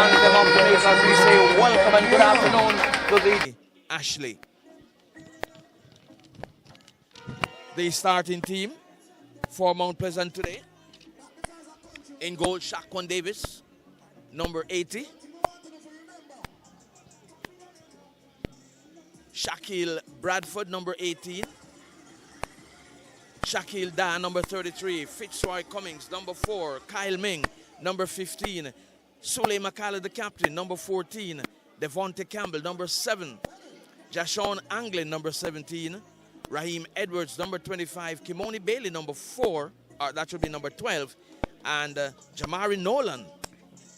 standing them up to make as we say welcome and good afternoon to the Ashley. The starting team for Mount Pleasant today. In goal, Shaquan Davis, number 80. Shaquille Bradford, number 18. Shaquille Da, number 33. Fitzroy Cummings, number 4. Kyle Ming, number 15. Sule McCallum, the captain, number 14. Devonte Campbell, number 7. Jashon Anglin, number 17. Raheem Edwards, number 25. Kimoni Bailey, number 4. That should be number 12. And Jamari Nolan,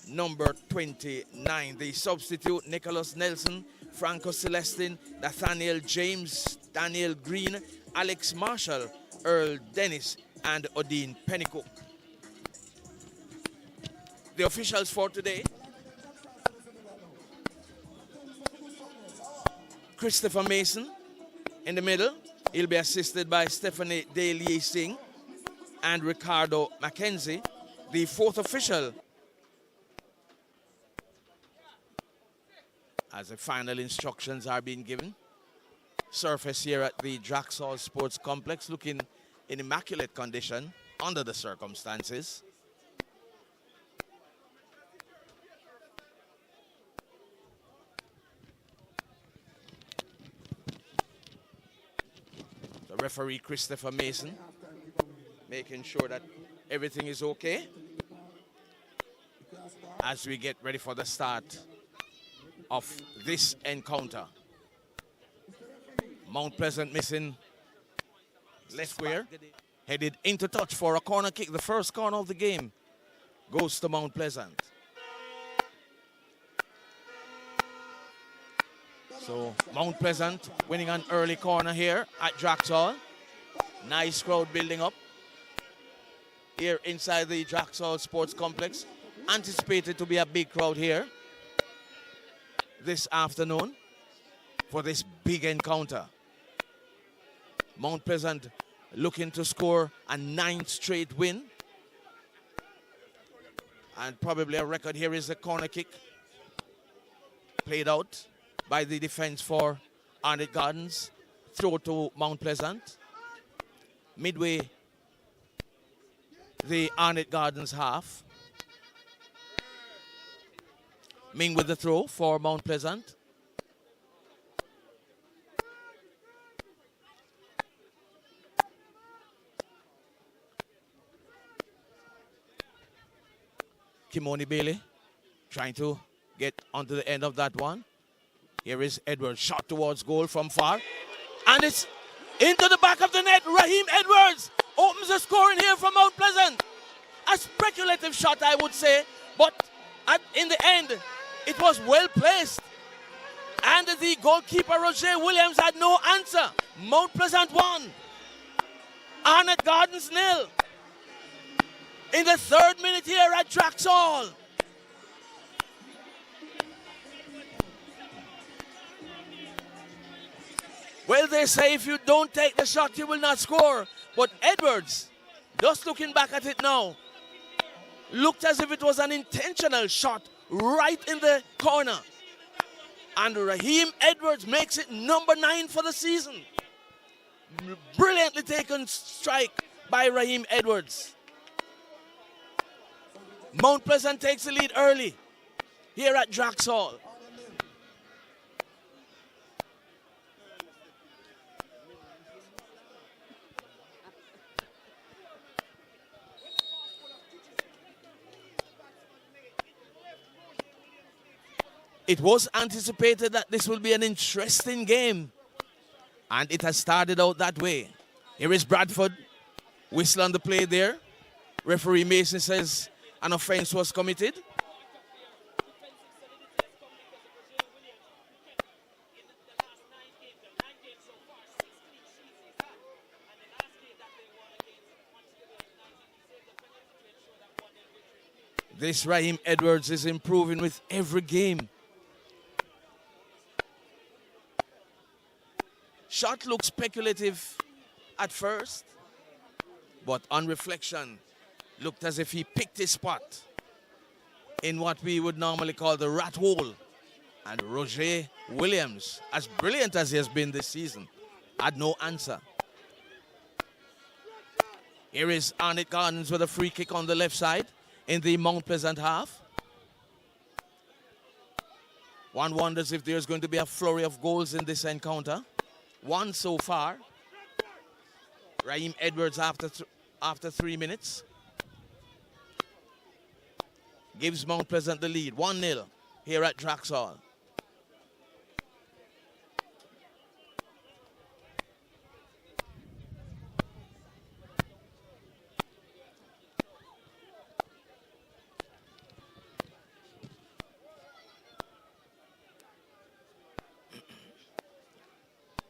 number 29. The substitute, Nicholas Nelson, Franco Celestin, Nathaniel James, Daniel Green, Alex Marshall, Earl Dennis, and Odine Pennycook. The officials for today: Christopher Mason in the middle. He'll be assisted by Stephanie Daly Singh and Ricardo Mackenzie. The fourth official, as the final instructions are being given. Surface here at the Drax Sports Complex looking in immaculate condition under the circumstances. The referee Christopher Mason making sure that everything is okay as we get ready for the start of this encounter. Mount Pleasant missing left square, headed into touch for a corner kick. The first corner of the game goes to Mount Pleasant. So Mount Pleasant winning an early corner here at Drax Hall. Nice crowd building up here inside the Drax Hall Sports Complex. Anticipated to be a big crowd here this afternoon for this big encounter. Mount Pleasant looking to score a 9th straight win. And probably a record here is a corner kick played out by the defense for Arnett Gardens. Throw to Mount Pleasant. Midway the Arnett Gardens half. Ming with the throw for Mount Pleasant. Kimoni Bailey trying to get onto the end of that one. Here is Edwards, shot towards goal from far. And it's into the back of the net. Raheem Edwards opens the scoring here for Mount Pleasant. A speculative shot, I would say, but in the end, it was well placed. And the goalkeeper, Roger Williams, had no answer. Mount Pleasant 1. Arnett Gardens 0. In the 3rd minute here at Drax Hall. Well, they say if you don't take the shot, you will not score. But Edwards, just looking back at it now, looked as if it was an intentional shot right in the corner. And Raheem Edwards makes it number 9 for the season. Brilliantly taken strike by Raheem Edwards. Mount Pleasant takes the lead early here at Drax Hall. It was anticipated that this will be an interesting game, and it has started out that way. Here is Bradford, whistle on the play there. Referee Mason says an offense was committed. This Raheem Edwards is improving with every game. Shot looks speculative at first, but on reflection, looked as if he picked his spot. in what we would normally call the rat hole. And Roger Williams, as brilliant as he has been this season, had no answer. Here is Arnett Gardens with a free kick on the left side in the Mount Pleasant half. One wonders if there's going to be a flurry of goals in this encounter. One so far. Raheem Edwards after 3 minutes. Gives Mount Pleasant the lead. 1-0 here at Drax Hall.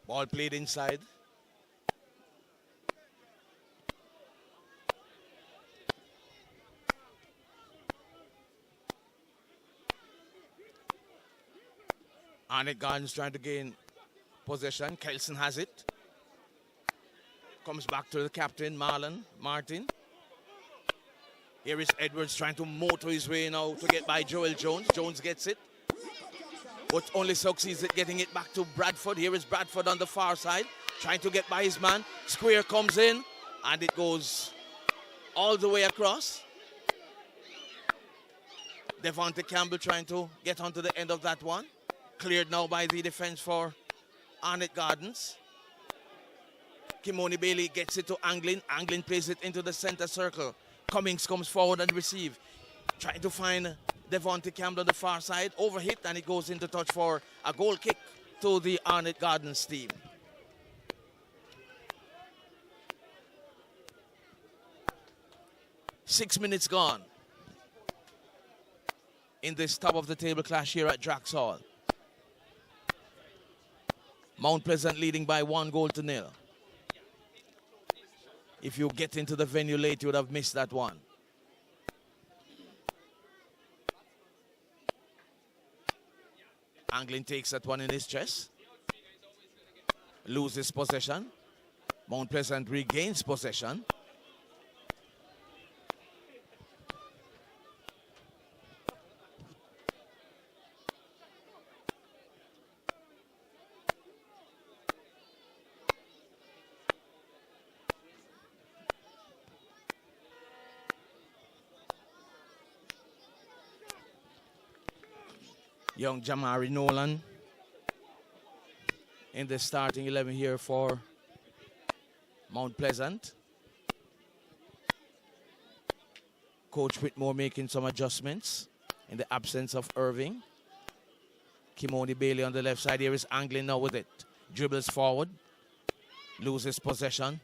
Ball played inside. Arnett Gardens trying to gain possession. Kelson has it. Comes back to the captain, Martin. Here is Edwards trying to motor his way now to get by Joel Jones. Jones gets it, but only succeeds at getting it back to Bradford. Here is Bradford on the far side, trying to get by his man. Square comes in, and it goes all the way across. Devontae Campbell trying to get onto the end of that one. Cleared now by the defense for Arnett Gardens. Kimoni Bailey gets it to Anglin. Anglin plays it into the center circle. Cummings comes forward and receive. Trying to find Devontae Campbell on the far side. Overhit, and it goes into touch for a goal kick to the Arnett Gardens team. Six minutes gone in this top of the table clash here at Drax Hall. Mount Pleasant leading by 1-0. If you get into the venue late, you would have missed that one. Anglin takes that one in his chest. Loses possession. Mount Pleasant regains possession. Young Jamari Nolan in the starting 11 here for Mount Pleasant. Coach Whitmore making some adjustments in the absence of Irving. Kimoni Bailey on the left side. Here is Anglin now with it. Dribbles forward. Loses possession.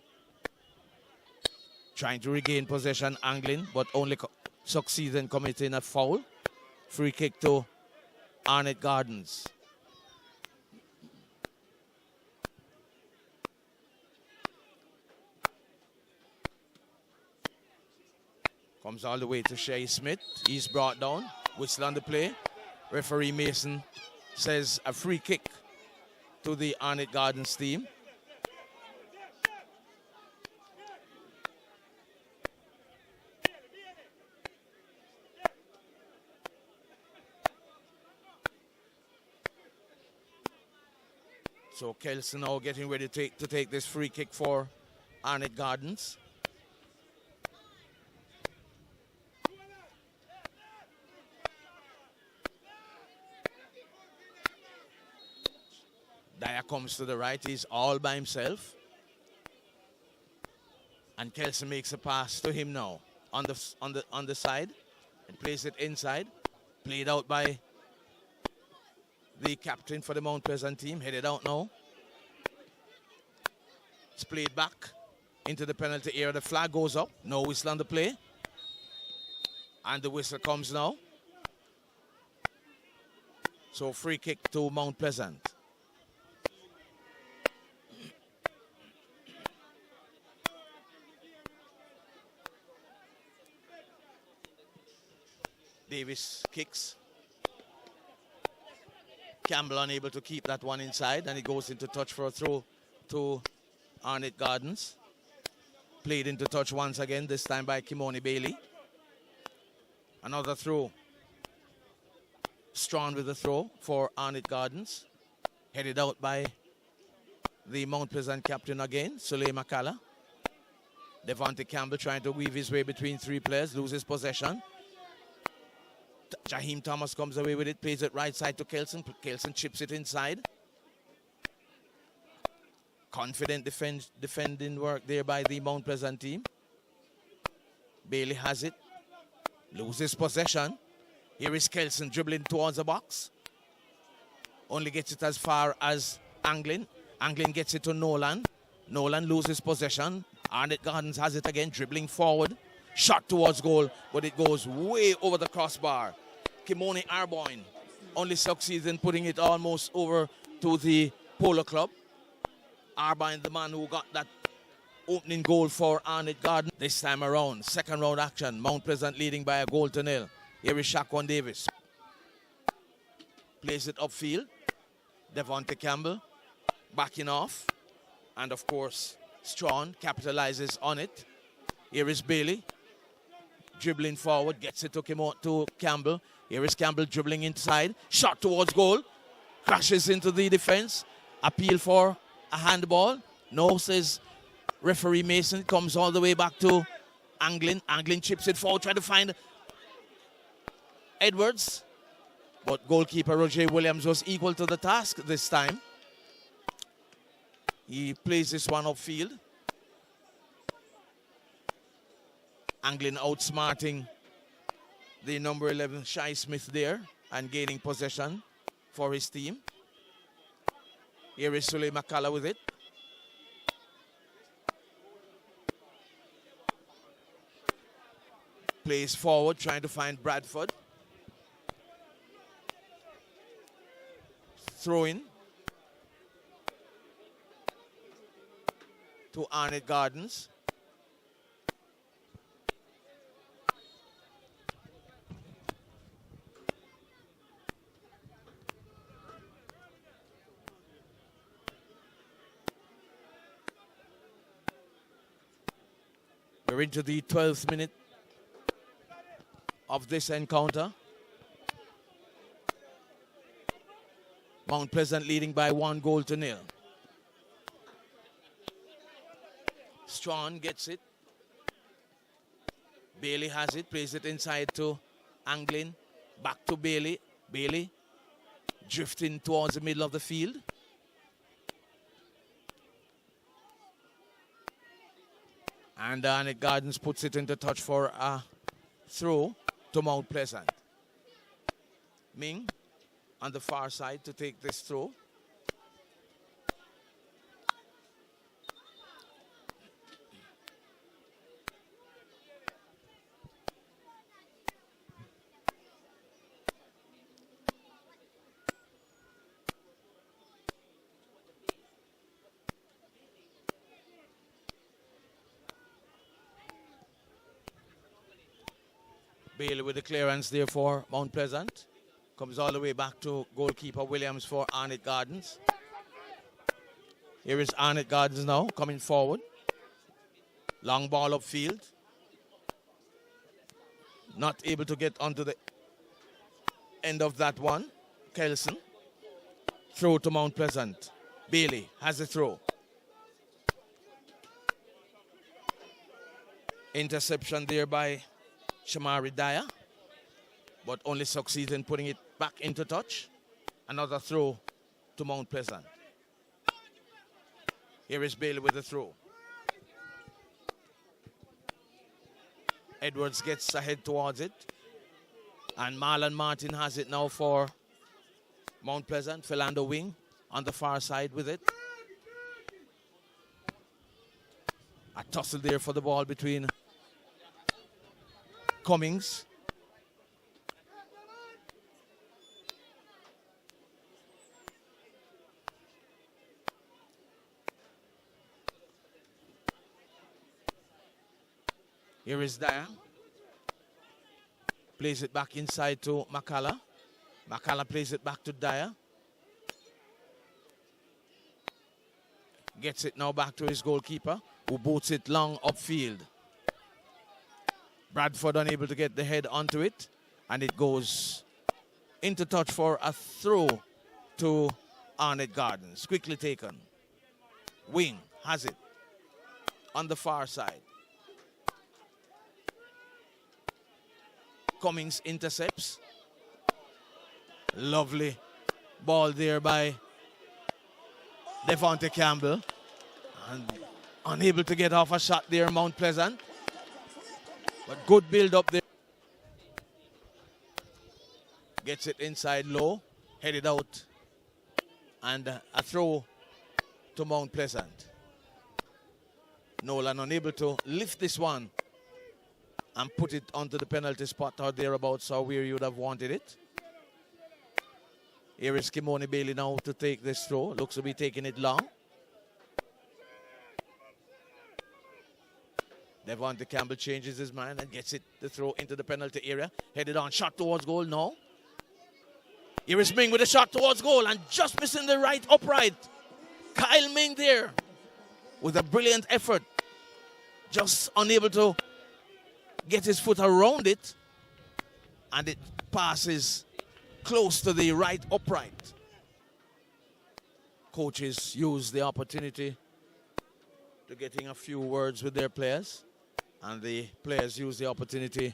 Trying to regain possession, Anglin, but only succeeds in committing a foul. Free kick to Arnett Gardens. Comes all the way to Shea Smith. He's brought down. Whistle on the play. Referee Mason says a free kick to the Arnett Gardens team. So Kelson now getting ready to take this free kick for Arnett Gardens. Dyer comes to the right. He's all by himself. And Kelson makes a pass to him now on the side and plays it inside. Played out by the captain for the Mount Pleasant team, headed out now. It's played back into the penalty area. The flag goes up. No whistle on the play. And the whistle comes now. So free kick to Mount Pleasant. Davis kicks. Campbell unable to keep that one inside, and it goes into touch for a throw to Arnett Gardens. Played into touch once again, this time by Kimoni Bailey. Another throw Strawn with the throw for Arnett Gardens. Headed out by the Mount Pleasant captain again, Soleil McCalla. Devontae Campbell trying to weave his way between three players, loses possession. Jaheim Thomas comes away with it, plays it right side to Kelson. Kelson chips it inside. Confident defending work there by the Mount Pleasant team. Bailey has it, loses possession. Here is Kelson dribbling towards the box. Only gets it as far as Anglin. Anglin gets it to Nolan. Nolan loses possession. Arnett Gardens has it again, dribbling forward. Shot towards goal, but it goes way over the crossbar. Kimoni Arboin only succeeds in putting it almost over to the Polo Club. Arboin, the man who got that opening goal for Arnett Gardens this time around. Second round action. Mount Pleasant leading by a goal to nil. Here is Shaquan Davis. Plays it upfield. Devontae Campbell backing off. And of course, Strawn capitalizes on it. Here is Bailey. Dribbling forward. Gets it to Campbell. Here is Campbell dribbling inside. Shot towards goal. Crashes into the defense. Appeal for a handball. No, says referee Mason. Comes all the way back to Anglin. Anglin chips it forward. Trying to find Edwards. But goalkeeper Roger Williams was equal to the task this time. He plays this one upfield. Anglin outsmarting the number 11 Shai Smith there and gaining possession for his team. Here is Soleil McCalla with it. Plays forward, trying to find Bradford. Throw in to Arnett Gardens. We're into the 12th minute of this encounter. Mount Pleasant leading by 1-0. Strawn gets it. Bailey has it, plays it inside to Anglin. Back to Bailey. Bailey drifting towards the middle of the field. And Arnett Gardens puts it into touch for a throw to Mount Pleasant. Ming on the far side to take this throw. Bailey with the clearance there for Mount Pleasant. Comes all the way back to goalkeeper Williams for Arnett Gardens. Here is Arnett Gardens now coming forward. Long ball upfield. Not able to get onto the end of that one. Kelson. Throw to Mount Pleasant. Bailey has the throw. Interception there by Shamari Dyer, but only succeeds in putting it back into touch. Another throw to Mount Pleasant. Here is Bailey with the throw. Edwards gets ahead towards it. And Marlon Martin has it now for Mount Pleasant. Philando Wing on the far side with it. A tussle there for the ball between Cummings. Here is Dyer. Plays it back inside to McCalla. McCalla plays it back to Dyer. Gets it now back to his goalkeeper, who boots it long upfield. Bradford unable to get the head onto it, and it goes into touch for a throw to Arnett Gardens. Quickly taken. Wing has it on the far side. Cummings intercepts. Lovely ball there by Devontae Campbell. And unable to get off a shot there, Mount Pleasant. But good build up there. Gets it inside low, headed out. And a throw to Mount Pleasant. Nolan unable to lift this one and put it onto the penalty spot or thereabouts, or where you would have wanted it. Here is Kimoni Bailey now to take this throw. Looks to be taking it long. Devontae Campbell changes his mind and gets it, the throw into the penalty area. Headed on, shot towards goal now. Here is Ming with a shot towards goal and just missing the right upright. Kyle Ming there with a brilliant effort. Just unable to get his foot around it. And it passes close to the right upright. Coaches use the opportunity to getting a few words with their players. And the players use the opportunity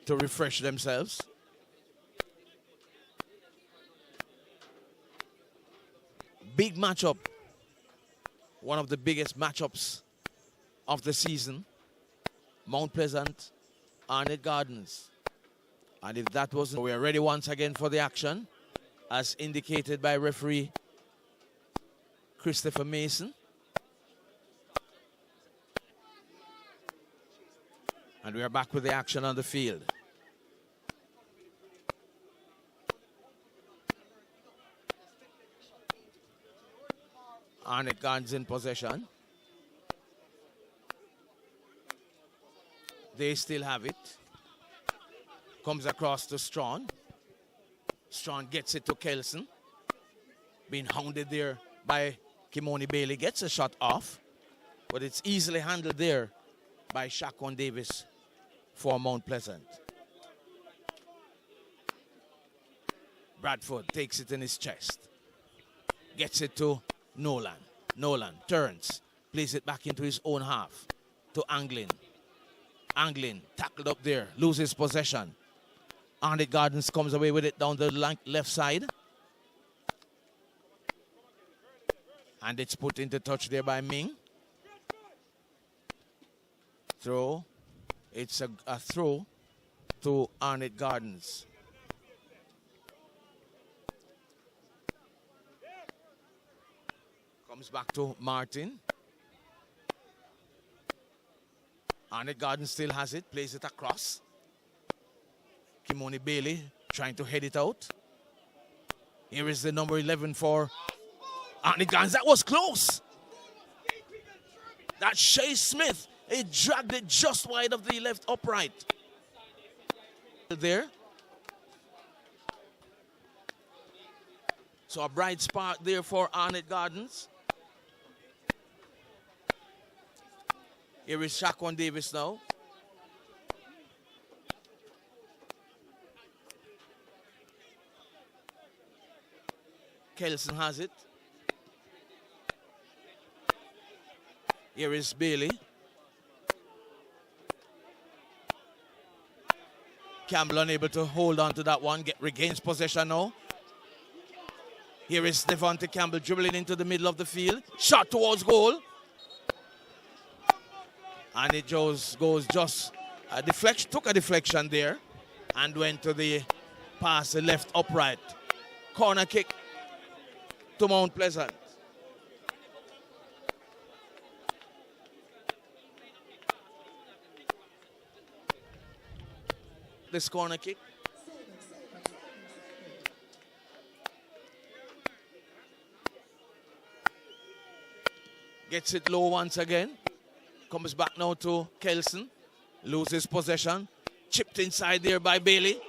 to refresh themselves. Big matchup. One of the biggest matchups of the season. Mount Pleasant, Arnett Gardens. And if that wasn't, we are ready once again for the action, as indicated by referee Christopher Mason. And we are back with the action on the field. Arnett Gardens in possession. They still have it. Comes across to Strawn. Strawn gets it to Kelson. Being hounded there by Kimoni Bailey. Gets a shot off. But it's easily handled there by Shaquan Davis for Mount Pleasant. Bradford takes it in his chest. Gets it to Nolan. Nolan turns. Plays it back into his own half. To Anglin. Anglin tackled up there. Loses possession. Arnett Gardens comes away with it down the left side. And it's put into touch there by Ming. Throw. It's a throw to Arnett Gardens. Comes back to Martin. Arnett Gardens still has it. Plays it across. Kimoni Bailey trying to head it out. Here is the number 11 for Arnett Gardens. That was close. That's Shea Smith. He dragged it just wide of the left upright. There. So a bright spark there for Arnett Gardens. Here is Shaquan Davis now. Kelson has it. Here is Bailey. Campbell unable to hold on to that one. Regains possession now. Here is Devontae Campbell dribbling into the middle of the field. Shot towards goal. And it just goes a deflection, took a deflection there and went to the pass, the left upright. Corner kick to Mount Pleasant. This corner kick. Gets it low once again. Comes back now to Kelson. Loses possession. Chipped inside there by Bailey.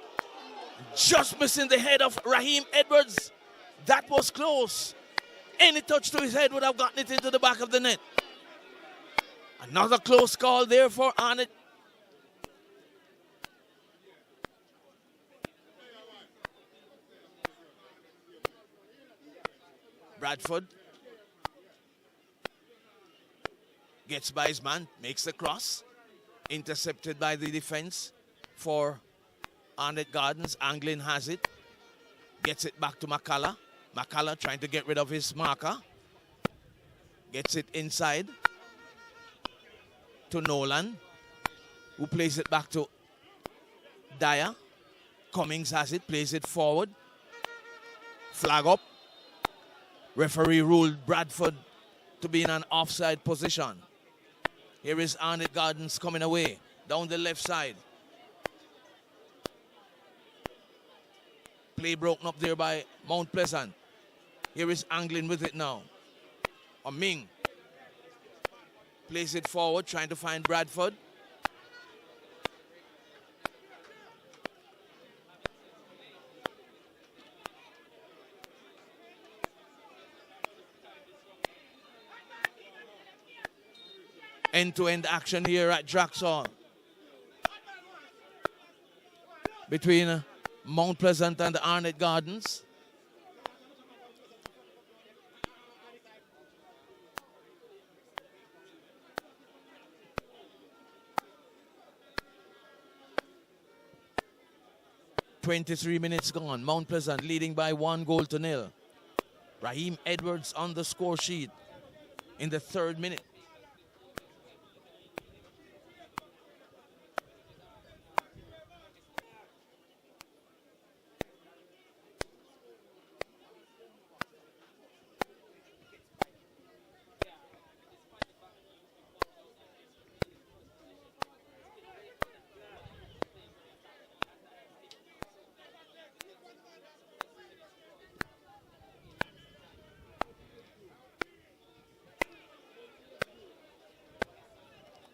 Just missing the head of Raheem Edwards. That was close. Any touch to his head would have gotten it into the back of the net. Another close call there for Arnett. Bradford gets by his man, makes the cross, intercepted by the defense for Arnett Gardens. Anglin has it, gets it back to McCullough. McCullough trying to get rid of his marker, gets it inside to Nolan, who plays it back to Dyer. Cummings has it, plays it forward. Flag up. Referee ruled Bradford to be in an offside position. Here is Arnett Gardens coming away down the left side. Play broken up there by Mount Pleasant. Here is Anglin with it now. Or Ming. Plays it forward, trying to find Bradford. End-to-end action here at Drax between Mount Pleasant and the Arnett Gardens. .23 minutes gone. Mount Pleasant leading by 1-0. Raheem Edwards on the score sheet in the 3rd minute.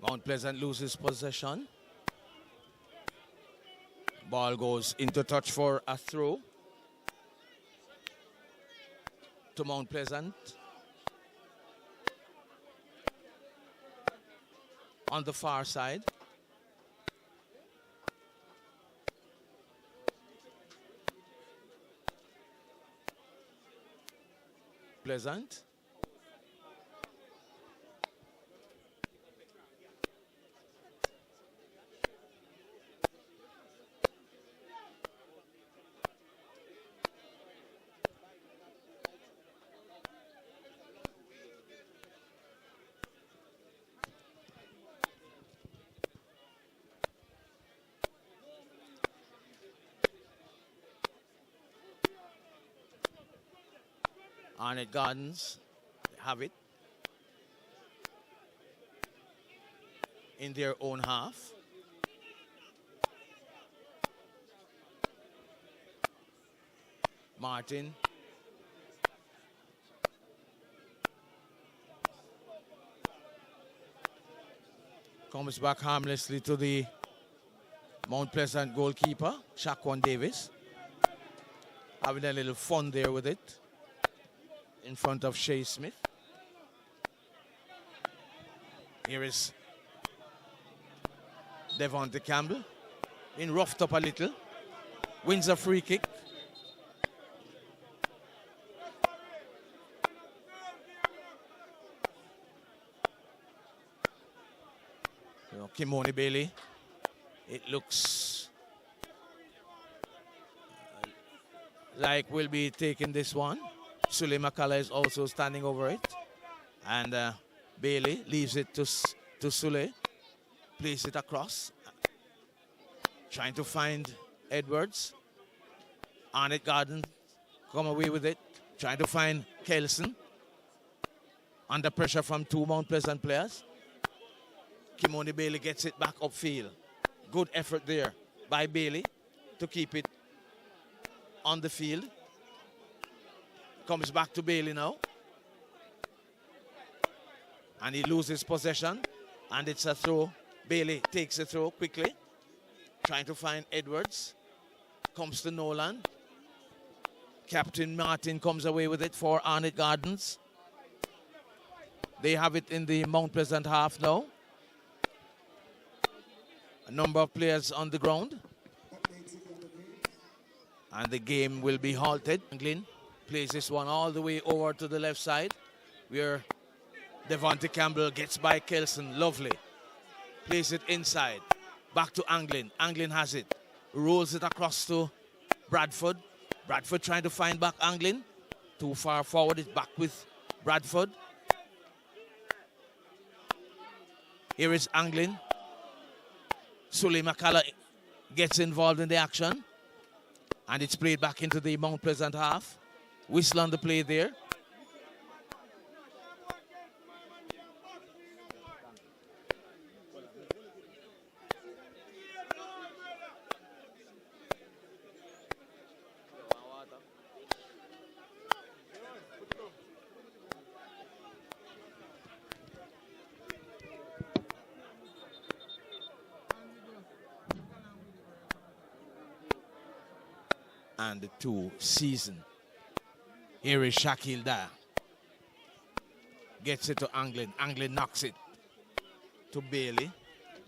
Mount Pleasant loses possession. Ball goes into touch for a throw to Mount Pleasant. On the far side. Pleasant. Arnett Gardens have it in their own half. Martin. Comes back harmlessly to the Mount Pleasant goalkeeper, Shaquan Davis. Having a little fun there with it in front of Shea Smith. Here is Devonte Campbell. Been roughed up a little. Wins a free kick. Kimoni Bailey. It looks like we'll be taking this one. Sule McCullough is also standing over it. And Bailey leaves it to Sule. Plays it across. Trying to find Edwards. Arnett Garden come away with it. Trying to find Kelson. Under pressure from 2 Mount Pleasant players. Kimoni Bailey gets it back upfield. Good effort there by Bailey to keep it on the field. Comes back to Bailey now. And he loses possession. And it's a throw. Bailey takes the throw quickly. Trying to find Edwards. Comes to Nolan. Captain Martin comes away with it for Arnett Gardens. They have it in the Mount Pleasant half now. A number of players on the ground. And the game will be halted. Anglin Plays this one all the way over to the left side, where Devontae Campbell gets by Kelson. Lovely. Plays it inside. Back to Anglin. Anglin has it. Rolls it across to Bradford. Bradford trying to find back Anglin. Too far forward. It's back with Bradford. Here is Anglin. Sully McCalla gets involved in the action. And it's played back into the Mount Pleasant half. Whistle on the play there. And the two season. Here is Shaquille Dyer. Gets it to Anglin. Anglin knocks it to Bailey.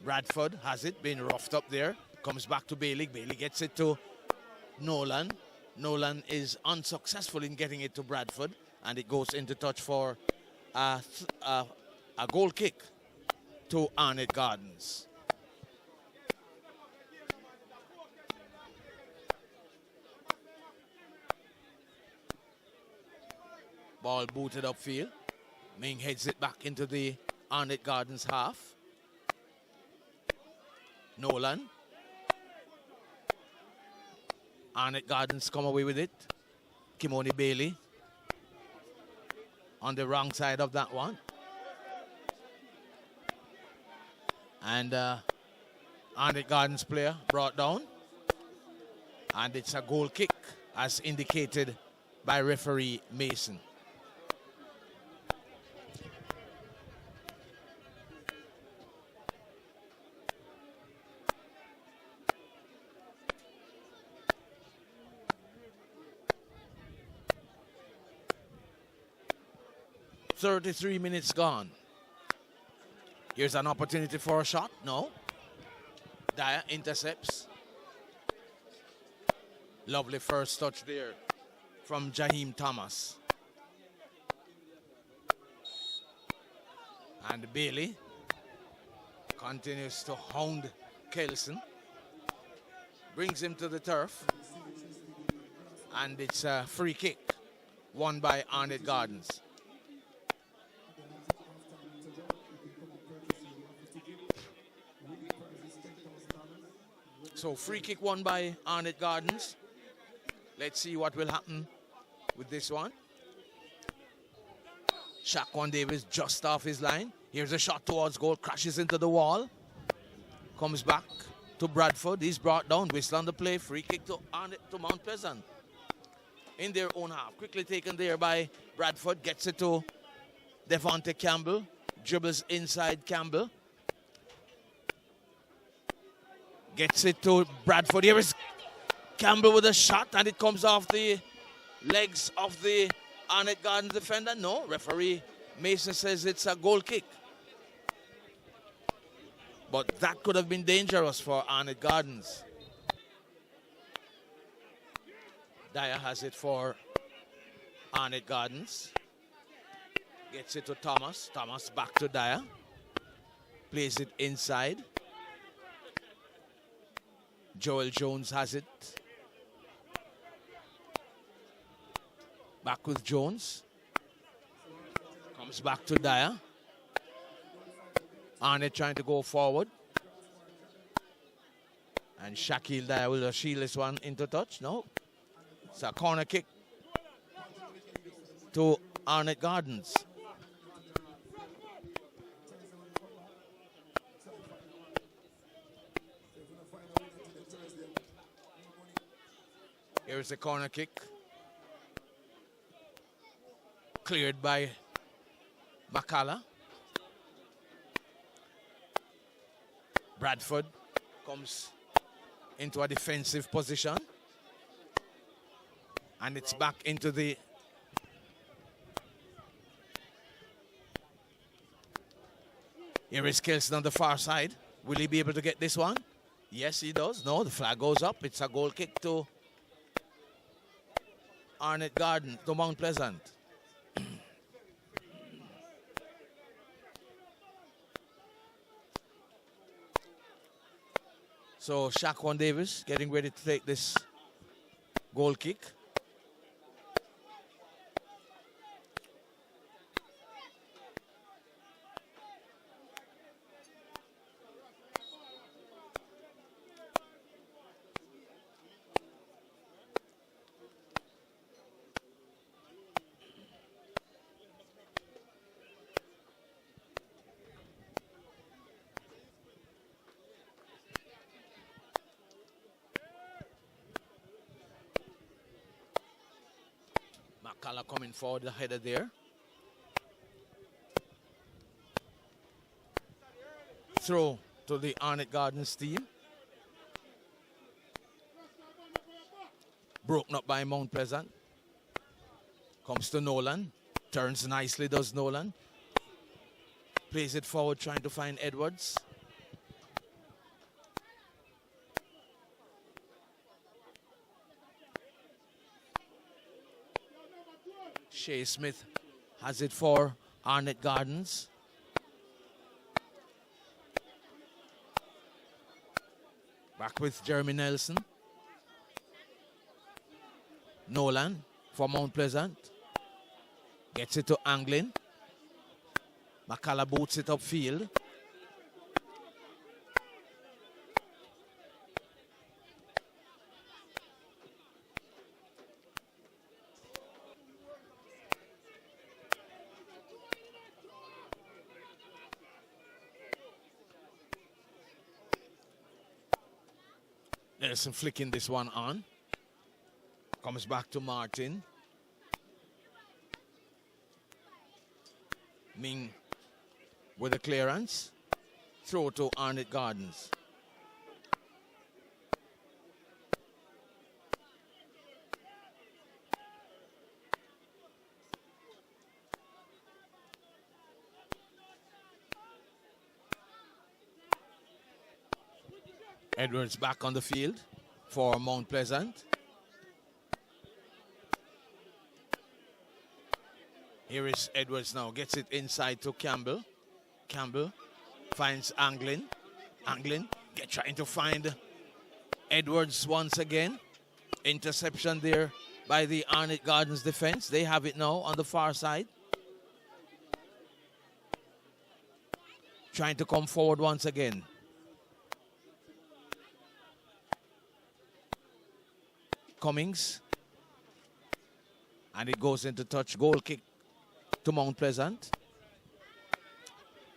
Bradford has it, being roughed up there. Comes back to Bailey. Bailey gets it to Nolan. Nolan is unsuccessful in getting it to Bradford. And it goes into touch for a goal kick to Arnett Gardens. Ball booted upfield. Ming heads it back into the Arnett Gardens half. Nolan. Arnett Gardens come away with it. Kimoni Bailey on the wrong side of that one. And Arnett Gardens player brought down. And it's a goal kick as indicated by referee Mason. .33 minutes gone. Here's an opportunity for a shot. No. Dyer intercepts. Lovely first touch there from Jaheim Thomas. And Bailey continues to hound Kelson. Brings him to the turf. And it's a free kick won by Arnett Gardens. So free kick won by Arnett Gardens. Let's see what will happen with this one. Shaquan Davis just off his line. Here's a shot towards goal. Crashes into the wall. Comes back to Bradford. He's brought down. Whistle on the play. Free kick to Arnett, to Mount Pleasant. In their own half. Quickly taken there by Bradford. Gets it to Devontae Campbell. Dribbles inside Campbell. Gets it to Bradford. Here is Campbell with a shot, and it comes off the legs of the Arnett Gardens defender. No, referee Mason says it's a goal kick. But that could have been dangerous for Arnett Gardens. Dyer has it for Arnett Gardens. Gets it to Thomas. Thomas back to Dyer. Plays it inside. Joel Jones has it. Back with Jones. Comes back to Dyer. Arnett trying to go forward. And Shaquille Dyer will shield this one into touch. No. It's a corner kick to Arnett Gardens. Here's a corner kick. Cleared by McCalla. Bradford comes into a defensive position. And it's back into the here is Kelson on the far side. Will he be able to get this one? Yes, he does. No, the flag goes up. It's a goal kick to Arnett Garden, to Mount Pleasant. So Shaquan Davis getting ready to take this goal kick. McCullough coming forward, the header there. Throw to the Arnett Gardens team. Broken up by Mount Pleasant. Comes to Nolan. Turns nicely, does Nolan. Plays it forward, trying to find Edwards. Shea Smith has it for Arnett Gardens. Back with Jeremy Nelson. Nolan for Mount Pleasant. Gets it to Anglin. McCullough boots it upfield. Nelson flicking this one on. Comes back to Martin. Ming with a clearance. Throw to Arnett Gardens. Edwards back on the field for Mount Pleasant. Here is Edwards now. Gets it inside to Campbell. Campbell finds Anglin. Anglin trying to find Edwards once again. Interception there by the Arnett Gardens defense. They have it now on the far side. Trying to come forward once again. Cummings. And it goes into touch. Goal kick to Mount Pleasant.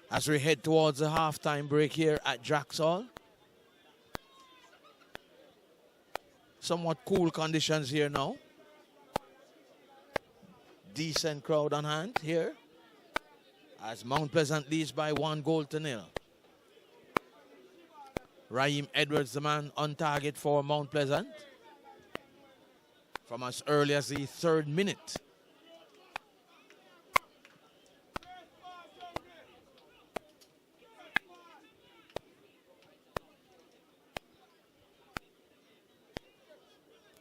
As we head towards the halftime break here at Drax Hall. Somewhat cool conditions here now. Decent crowd on hand here. As Mount Pleasant leads by 1-0. Raheem Edwards, the man on target for Mount Pleasant. From as early as the 3rd minute.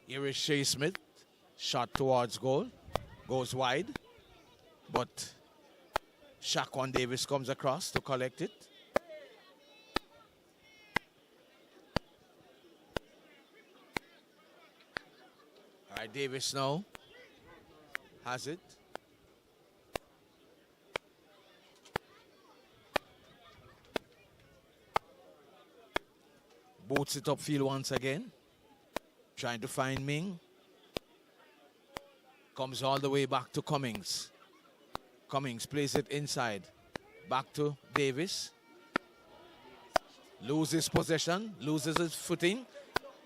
Here is Shea Smith. Shot towards goal. Goes wide. But Shaquan Davis comes across to collect it. All right, Davis now has it. Boots it upfield once again. Trying to find Ming. Comes all the way back to Cummings. Cummings plays it inside. Back to Davis. Loses possession. Loses his footing.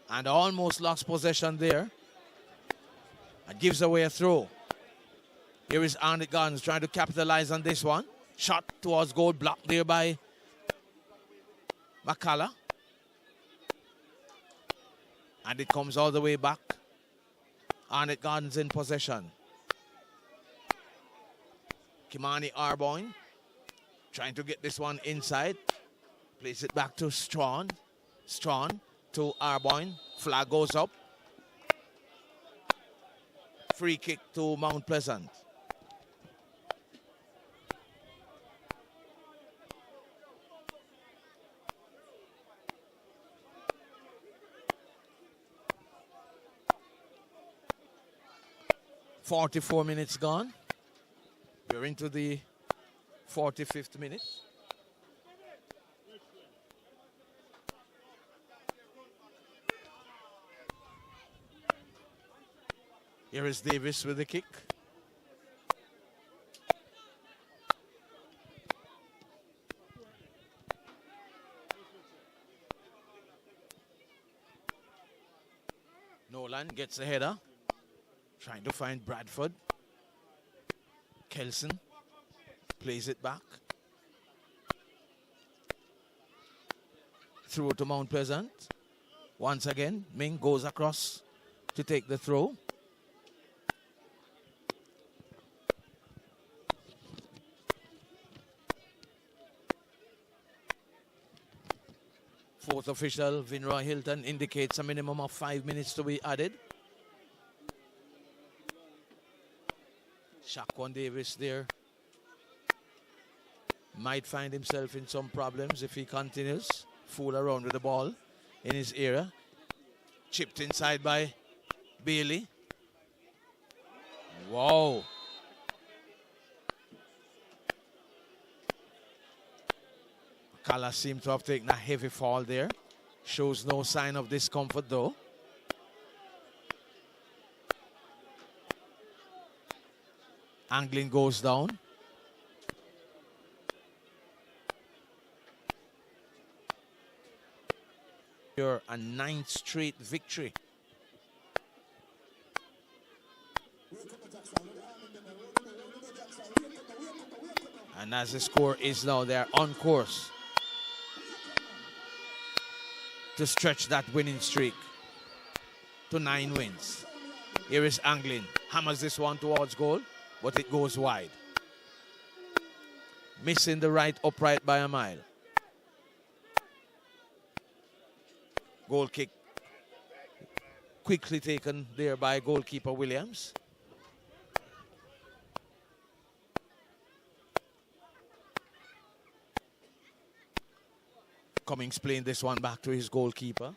And almost lost possession there. And gives away a throw. Here is Arnett Gardens trying to capitalize on this one. Shot towards goal. Blocked there by McCullough. And it comes all the way back. Arnett Gardens in possession. Kimani Arboin trying to get this one inside. Plays it back to Strawn. Strawn to Arboin. Flag goes up. Free kick to Mount Pleasant. "44 minutes gone. We're into the 45th minute. Here is Davis with the kick. Nolan gets a header. Trying to find Bradford. Kelson plays it back. Through to Mount Pleasant. Once again, Ming goes across to take the throw. Fourth official, Vinroy Hilton, indicates a minimum of 5 minutes to be added. Shaquan Davis there might find himself in some problems if he continues fool around with the ball in his area. Chipped inside by Bailey. Wow. Kala seemed to have taken a heavy fall there. Shows no sign of discomfort though. Anglin goes down. Here a 9th straight victory. And as the score is now, they're on course to stretch that winning streak to 9 wins. Here is Anglin. Hammers this one towards goal, but it goes wide. Missing the right upright by a mile. Goal kick quickly taken there by goalkeeper Williams. Cummings playing this one back to his goalkeeper.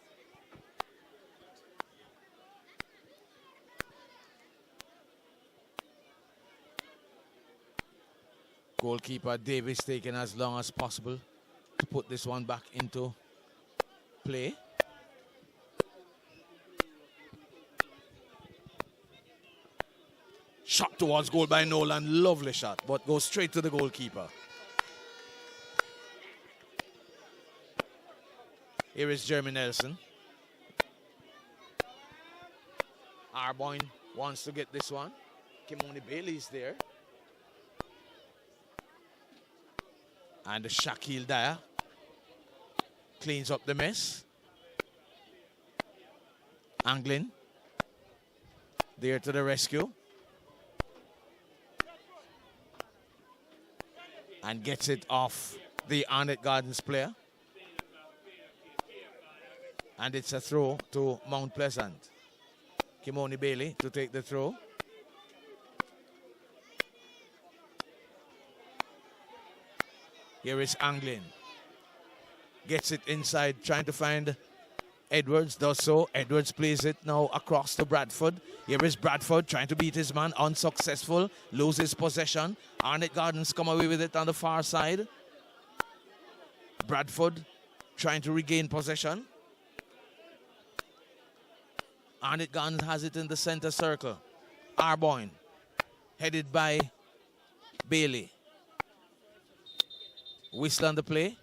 Goalkeeper Davis taking as long as possible to put this one back into play. Shot towards goal by Nolan. Lovely shot, but goes straight to the goalkeeper. Here is Jeremy Nelson. Arboyne wants to get this one. Kimoni Bailey's there. And Shaquille Dyer cleans up the mess. Anglin there to the rescue. And gets it off the Arnett Gardens player. And it's a throw to Mount Pleasant. Kimoni Bailey to take the throw. Here is Anglin. Gets it inside, trying to find Edwards. Does so. Edwards plays it now across to Bradford. Here is Bradford trying to beat his man. Unsuccessful. Loses possession. Arnett Gardens come away with it on the far side. Bradford trying to regain possession. Arnett Gardens has it in the center circle. Arboyne headed by Bailey. Whistle on the play.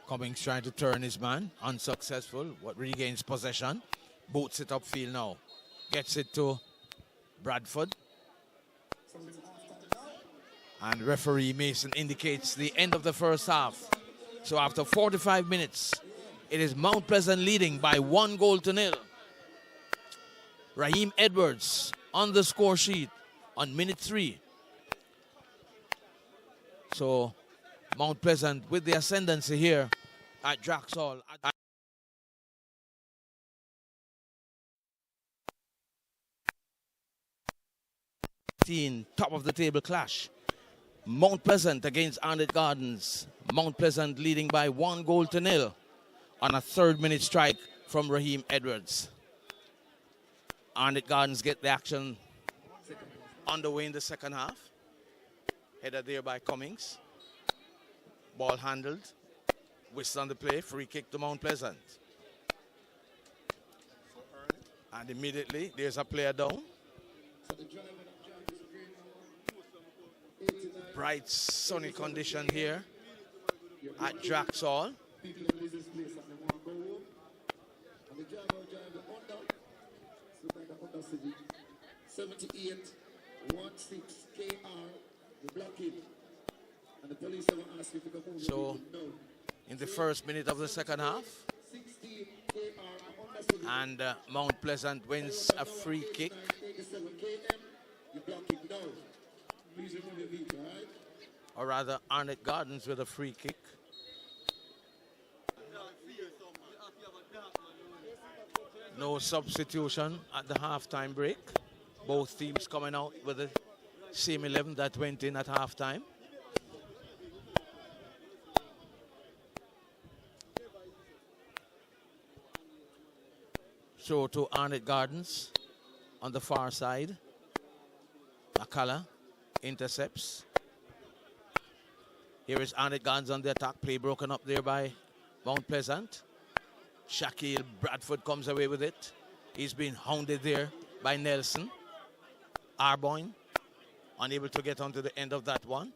Cummings trying to turn his man. Unsuccessful. What regains possession. Boots it upfield now. Gets it to Bradford. And referee Mason indicates the end of the first half. So after 45 minutes, it is Mount Pleasant leading by 1-0. Raheem Edwards on the score sheet on minute 3. So Mount Pleasant with the ascendancy here at Drax Hall. Top of the table clash. Mount Pleasant against Arnett Gardens. Mount Pleasant leading by 1-0 on a 3rd-minute strike from Raheem Edwards. Arnett Gardens get the action underway in the second half. Headed there by Cummings. Ball handled. Whistle on the play. Free kick to Mount Pleasant. And immediately there's a player down. Bright sunny condition here at Drax Hall. 78 16 KR, the blockade. And the police have asked if you can move. So, in the first minute of the second half, and Mount Pleasant wins a free kick. Or rather, Arnett Gardens with a free kick. No substitution at the halftime break. Both teams coming out with the same 11 that went in at halftime. So to Arnett Gardens on the far side. McCullough intercepts. Here is Arnett Gardens on the attack. Play broken up there by Mount Pleasant. Shaquille Bradford comes away with it. He's been hounded there by Nelson. Arboin unable to get onto the end of that one.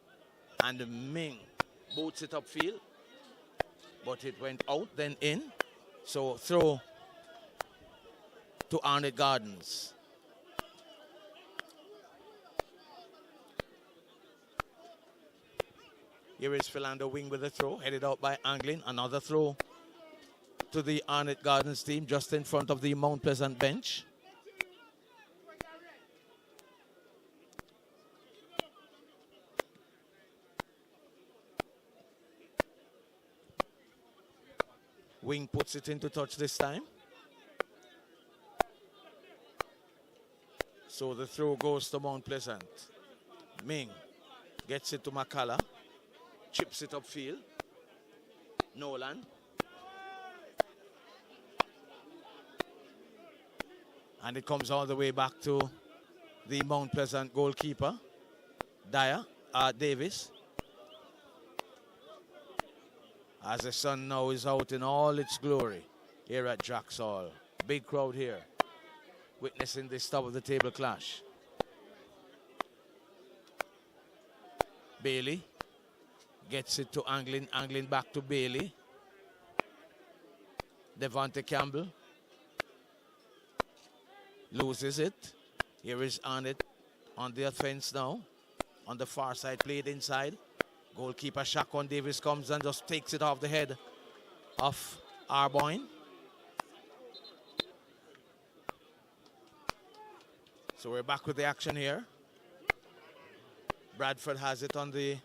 And Ming boots it upfield. But it went out, then in. So throw to Arnett Gardens. Here is Philando Wing with a throw, headed out by Anglin. Another throw to the Arnett Gardens team, just in front of the Mount Pleasant bench. Wing puts it into touch this time. So the throw goes to Mount Pleasant. Ming gets it to McCullough. Chips it upfield. Nolan. And it comes all the way back to the Mount Pleasant goalkeeper, Davis. As the sun now is out in all its glory here at Drax Hall. Big crowd here witnessing this top of the table clash. Bailey gets it to Anglin. Anglin back to Bailey. Devonte Campbell loses it. Here is Arnett on the offense now. On the far side, played inside. Goalkeeper Shaquan Davis comes and just takes it off the head of Arboin. So we're back with the action here. Bradford has it on the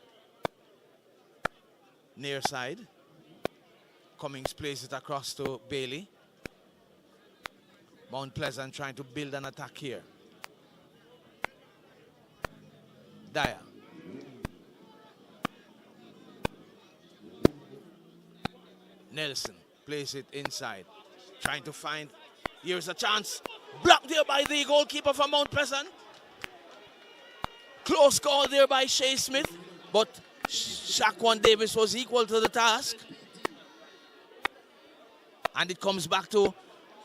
near side. Cummings plays it across to Bailey. Mount Pleasant trying to build an attack here. Dyer. Nelson plays it inside. Trying to find. Here's a chance. Blocked there by the goalkeeper from Mount Pleasant. Close call there by Shea Smith. But Shaquan Davis was equal to the task. And it comes back to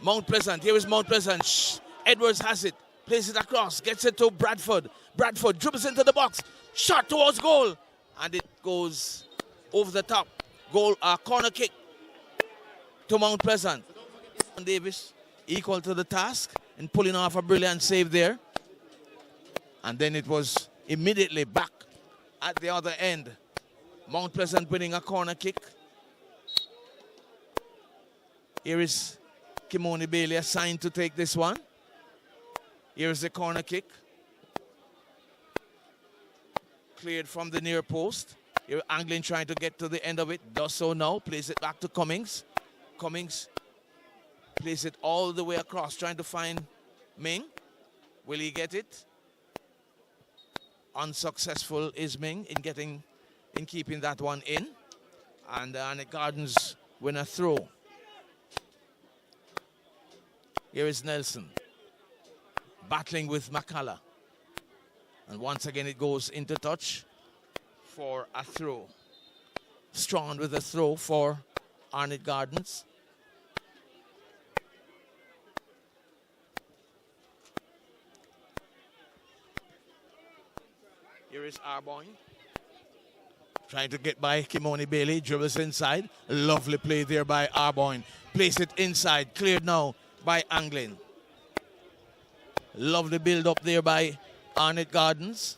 Mount Pleasant. Here is Mount Pleasant. Edwards has it. Plays it across. Gets it to Bradford. Bradford dribbles into the box. Shot towards goal. And it goes over the top. Goal, corner kick to Mount Pleasant. Davis equal to the task and pulling off a brilliant save there. And then it was immediately back at the other end. Mount Pleasant winning a corner kick. Here is Kimoni Bailey assigned to take this one. Here's the corner kick. Cleared from the near post. Here Anglin trying to get to the end of it. Does so now. Plays it back to Cummings. Cummings plays it all the way across, trying to find Ming. Will he get it? Unsuccessful is Ming in keeping that one in. And Arnett Gardens win a throw. Here is Nelson battling with McCullough. And once again it goes into touch for a throw. Strong with a throw for Arnett Gardens. Here is Arboin. Trying to get by Kimoni Bailey. Dribbles inside. Lovely play there by Arboin. Place it inside. Cleared now by Anglin. Lovely build up there by Arnett Gardens.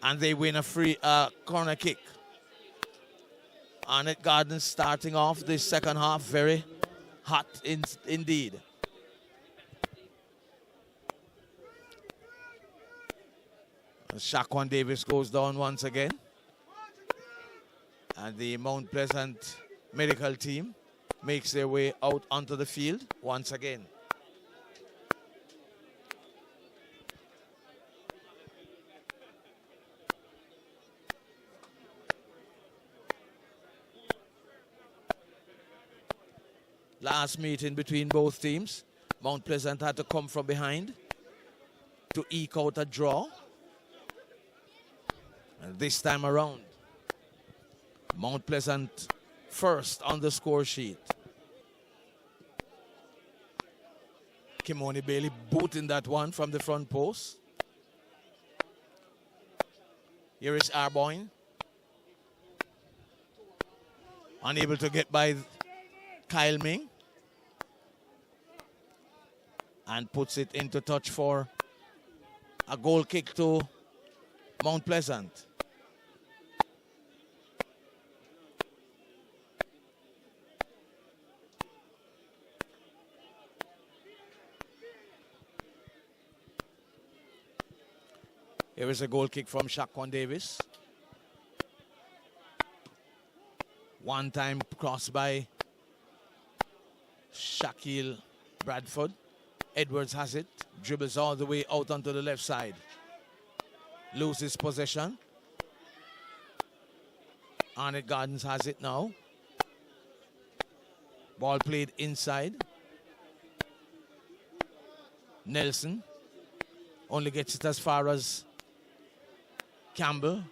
And they win a free corner kick. Arnett Gardens starting off this second half very hot indeed. Shaquan Davis goes down once again. And the Mount Pleasant medical team makes their way out onto the field once again. Last meeting between both teams, Mount Pleasant had to come from behind to eke out a draw. And this time around, Mount Pleasant first on the score sheet. Kimoni Bailey booting that one from the front post. Here is Arboin. Unable to get by Kyle Ming. And puts it into touch for a goal kick to Mount Pleasant. Here is a goal kick from Shaquan Davis. One time crossed by Shaquille Bradford. Edwards has it. Dribbles all the way out onto the left side. Loses possession. Arnett Gardens has it now. Ball played inside. Nelson only gets it as far as Campbell.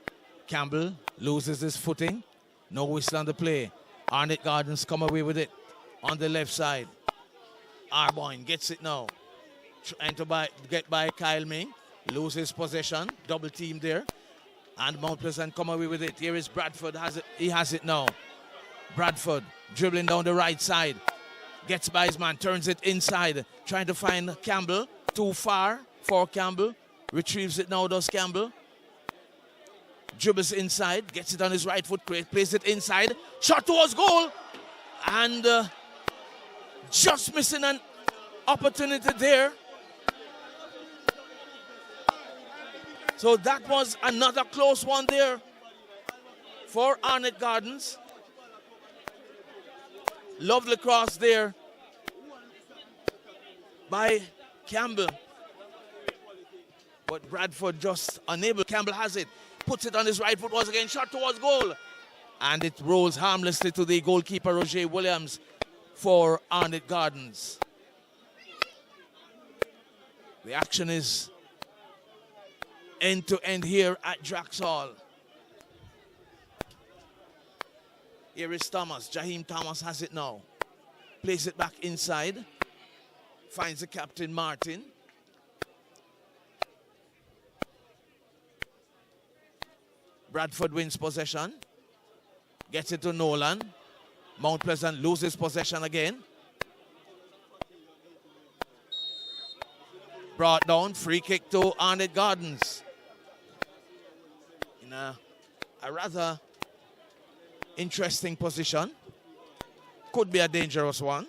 Campbell loses his footing. No whistle on the play. Arnett Gardens come away with it on the left side. Arboin gets it now. Trying to get by Kyle Ming. Loses possession. Double team there. And Mount Pleasant come away with it. Here is Bradford. He has it now. Bradford dribbling down the right side. Gets by his man. Turns it inside. Trying to find Campbell. Too far for Campbell. Retrieves it now, does Campbell. Dribbles inside. Gets it on his right foot. Plays it inside. Shot towards goal. And just missing an opportunity there. So that was another close one there for Arnett Gardens. Lovely cross there by Campbell. But Bradford just unable. Campbell has it. Puts it on his right foot once again. Shot towards goal. And it rolls harmlessly to the goalkeeper, Roger Williams, for Arnett Gardens. The action is end to end here at Drax Hall. Here is Thomas. Jaheim Thomas has it now. Plays it back inside. Finds the captain, Martin. Bradford wins possession. Gets it to Nolan. Mount Pleasant loses possession again. Brought down. Free kick to Arnett Gardens. In a rather interesting position. Could be a dangerous one.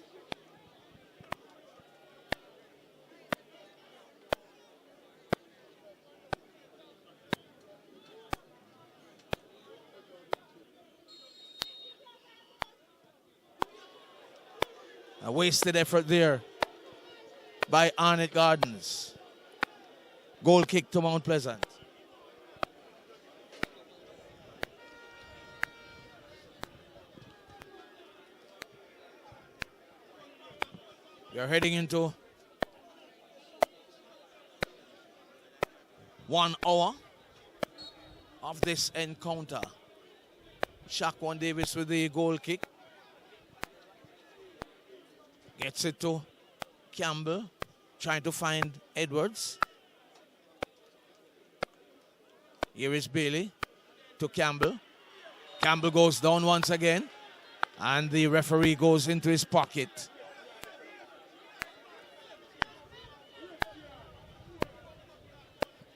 A wasted effort there by Arnett Gardens. Goal kick to Mount Pleasant. We are heading into 1 hour of this encounter. Shaquan Davis with the goal kick. Gets it to Campbell, trying to find Edwards. Here is Bailey to Campbell. Campbell goes down once again, and the referee goes into his pocket.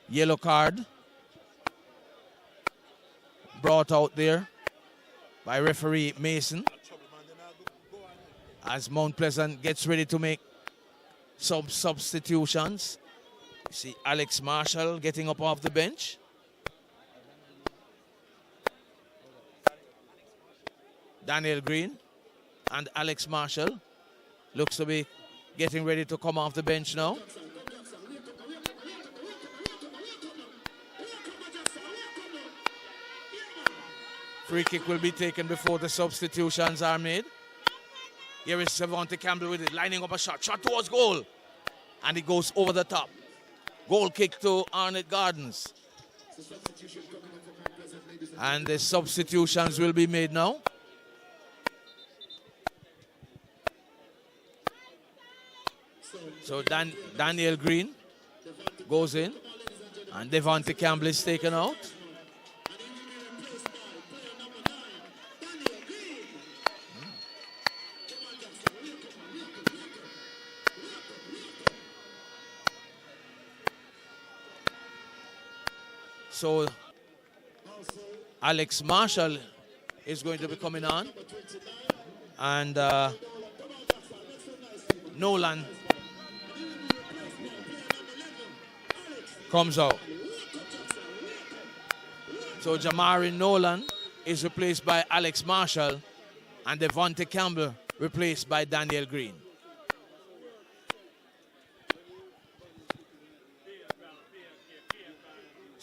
Yellow card brought out there by referee Mason as Mount Pleasant gets ready to make some substitutions. You see Alex Marshall getting up off the bench. Daniel Green and Alex Marshall looks to be getting ready to come off the bench now. Free kick will be taken before the substitutions are made. Here is Savante Campbell with it, lining up a shot. Shot towards goal. And it goes over the top. Goal kick to Arnett Gardens. And the substitutions will be made now. So Daniel Green goes in. And Devontae Campbell is taken out. So Alex Marshall is going to be coming on. And Nolan comes out. So Jamari Nolan is replaced by Alex Marshall, and Devontae Campbell replaced by Daniel Green.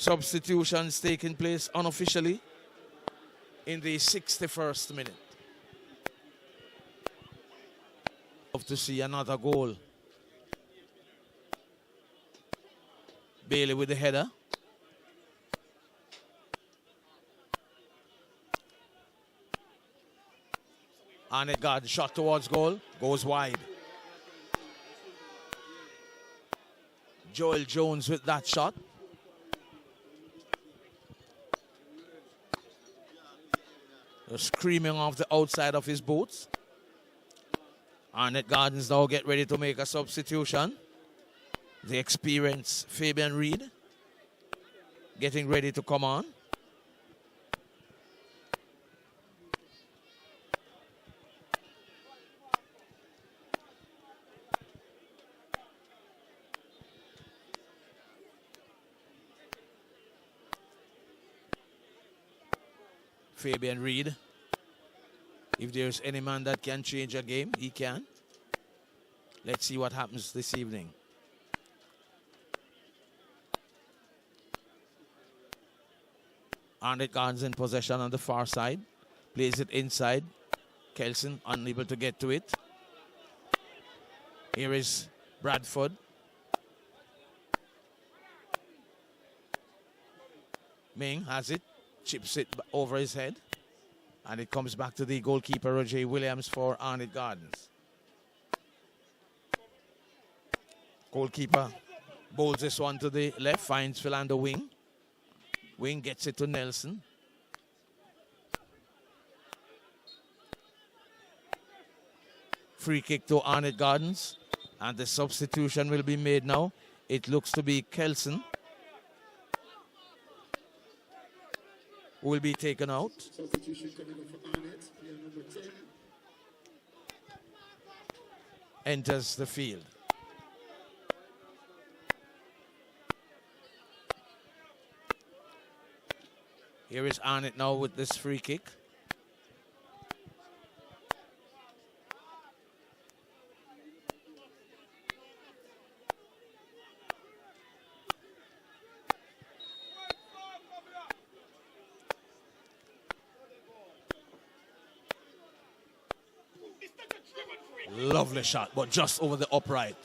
Substitutions taking place unofficially in the 61st minute. Love to see another goal. Bailey with the header. Arnett Gardens shot towards goal, goes wide. Joel Jones with that shot. Screaming off the outside of his boots. Arnett Gardens now get ready to make a substitution. The experienced Fabian Reed getting ready to come on. Fabian Reed. If there's any man that can change a game, he can. Let's see what happens this evening. Arnett Gardens in possession on the far side. Plays it inside. Kelson unable to get to it. Here is Bradford. Ming has it. Chips it over his head. And it comes back to the goalkeeper, Roger Williams, for Arnett Gardens. Goalkeeper bowls this one to the left, finds Philando Wing. Wing gets it to Nelson. Free kick to Arnett Gardens. And the substitution will be made now. It looks to be Kelson who will be taken out. Substitution coming up for Arnett, player number 10. Enters the field. Here is Arnett now with this free kick. Lovely shot, but just over the upright.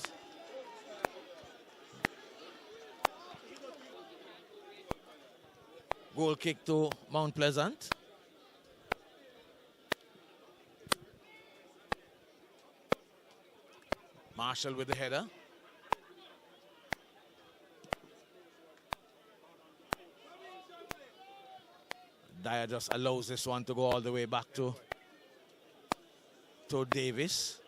Goal kick to Mount Pleasant. Marshall with the header. Dyer just allows this one to go all the way back to Davis.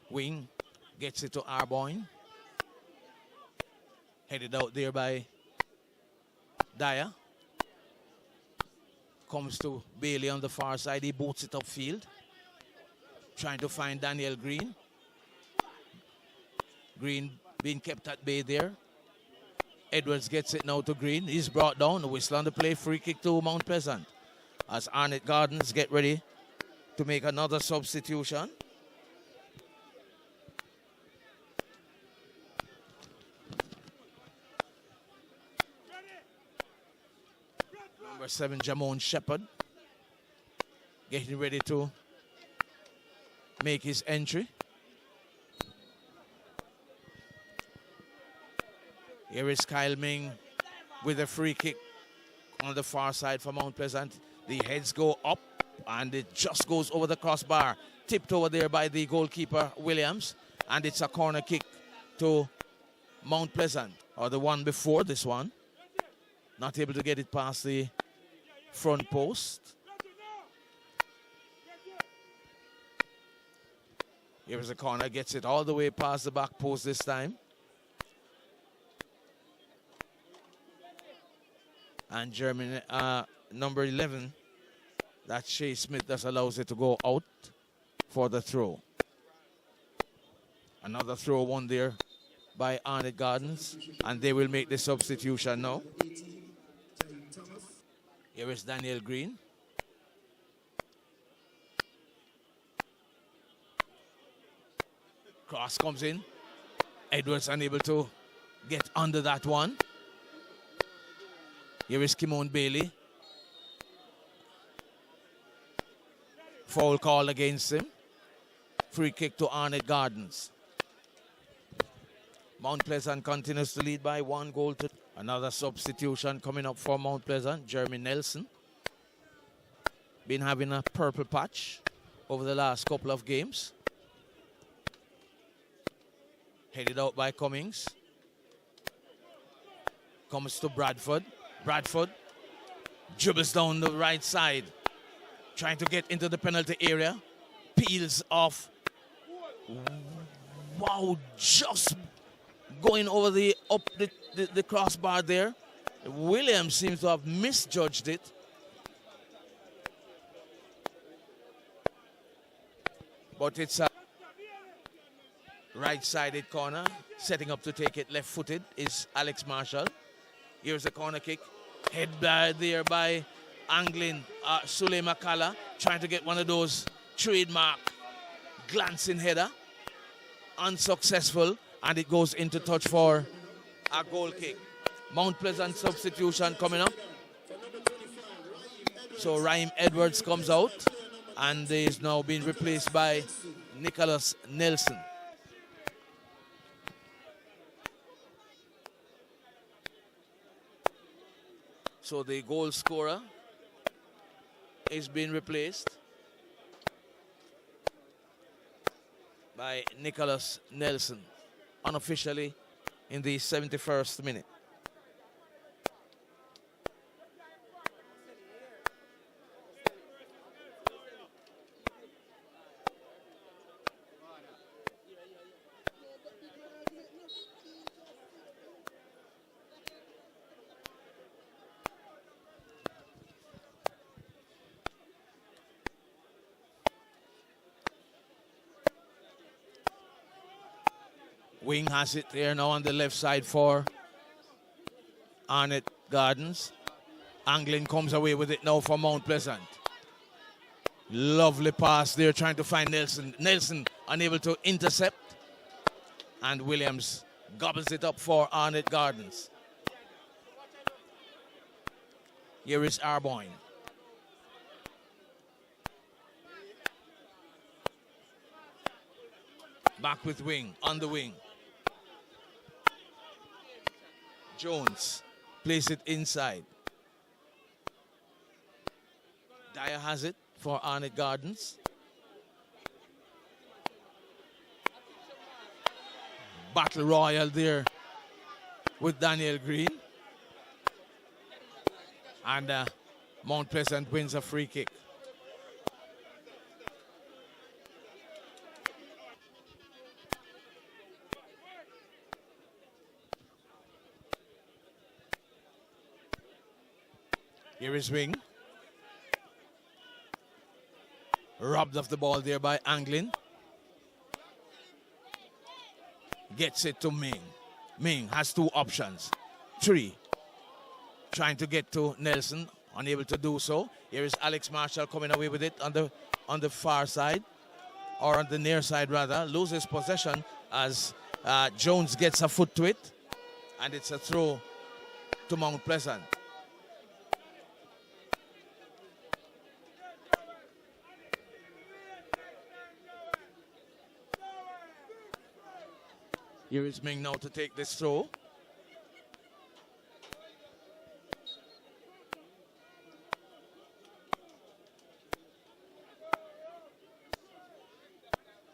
Wing gets it to Arboyne. Headed out there by Dyer. Comes to Bailey on the far side. He boots it upfield. Trying to find Daniel Green. Green being kept at bay there. Edwards gets it now to Green. He's brought down. The whistle on the play. Free kick to Mount Pleasant. As Arnett Gardens get ready to make another substitution. Number 7, Jamon Shepherd, getting ready to make his entry. Here is Kyle Ming with a free kick on the far side for Mount Pleasant. The heads go up and it just goes over the crossbar. Tipped over there by the goalkeeper, Williams. And it's a corner kick to Mount Pleasant, or the one before this one. Not able to get it past the front post. Here is a corner, gets it all the way past the back post this time. And Germany, number 11, that's Shea Smith, that allows it to go out for the throw. Another throw one there by Arnett Gardens, and they will make the substitution now. Here is Daniel Green. Cross comes in. Edwards unable to get under that one. Here is Kimon Bailey. Foul call against him. Free kick to Arnett Gardens. Mount Pleasant continues to lead by 1 goal to another substitution coming up for Mount Pleasant. Jeremy Nelson. Been having a purple patch over the last couple of games. Headed out by Cummings. Comes to Bradford. Bradford dribbles down the right side. Trying to get into the penalty area. Peels off. Wow, just going over the crossbar there. Williams seems to have misjudged it. But it's a right-sided corner. Setting up to take it left-footed is Alex Marshall. Here's a corner kick. Head there by angling Sule Makala. Trying to get one of those trademark glancing header. Unsuccessful. And it goes into touch for a goal kick. Mount Pleasant substitution coming up. So Raheem Edwards comes out. And is now being replaced by Nicholas Nelson. So the goal scorer is being replaced by Nicholas Nelson, unofficially in the 71st minute. Wing has it there now on the left side for Arnett Gardens. Anglin comes away with it now for Mount Pleasant. Lovely pass there, trying to find Nelson. Nelson unable to intercept. And Williams gobbles it up for Arnett Gardens. Here is Arboyne. Back with wing, on the wing. Jones, place it inside. Dyer has it for Arnett Gardens. Battle royal there with Daniel Green. And Mount Pleasant wins a free kick. Here is Wing. Robbed of the ball there by Anglin. Gets it to Ming. Ming has two options. 3. Trying to get to Nelson. Unable to do so. Here is Alex Marshall coming away with it on the far side. Or on the near side rather. Loses possession as Jones gets a foot to it. And it's a throw to Mount Pleasant. Here is Ming now to take this throw.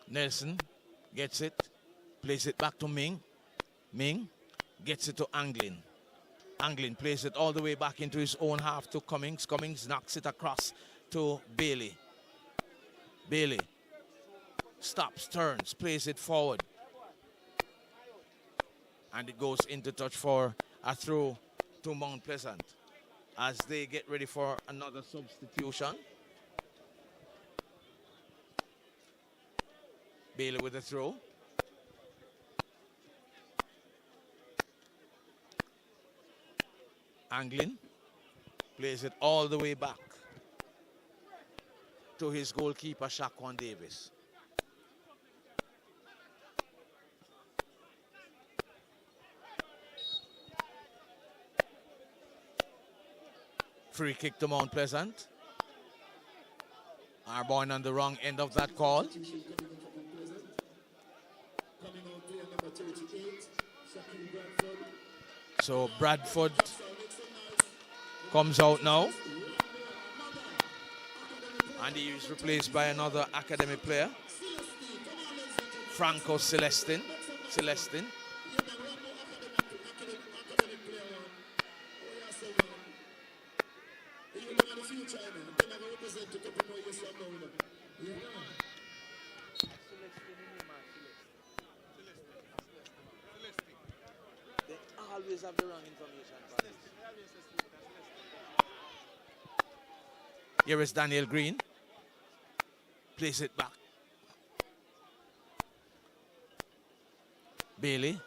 Nelson gets it, plays it back to Ming. Ming gets it to Anglin. Anglin plays it all the way back into his own half to Cummings. Cummings knocks it across to Bailey. Bailey stops, turns, plays it forward. And it goes into touch for a throw to Mount Pleasant as they get ready for another substitution. Bailey with the throw. Anglin plays it all the way back to his goalkeeper, Shaquan Davis. Free kick to Mount Pleasant. Arboyne on the wrong end of that call. So Bradford comes out now. And he is replaced by another academy player. Franco Celestin. They always have the wrong information. Here is Daniel Green. Place it back. Bailey.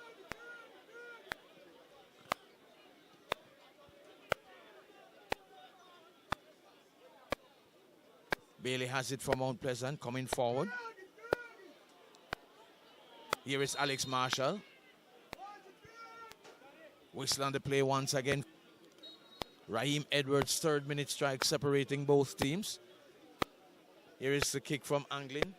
Bailey has it for Mount Pleasant, coming forward. Here is Alex Marshall. Whistle on the play once again. Raheem Edwards' third-minute strike separating both teams. Here is the kick from Anglin.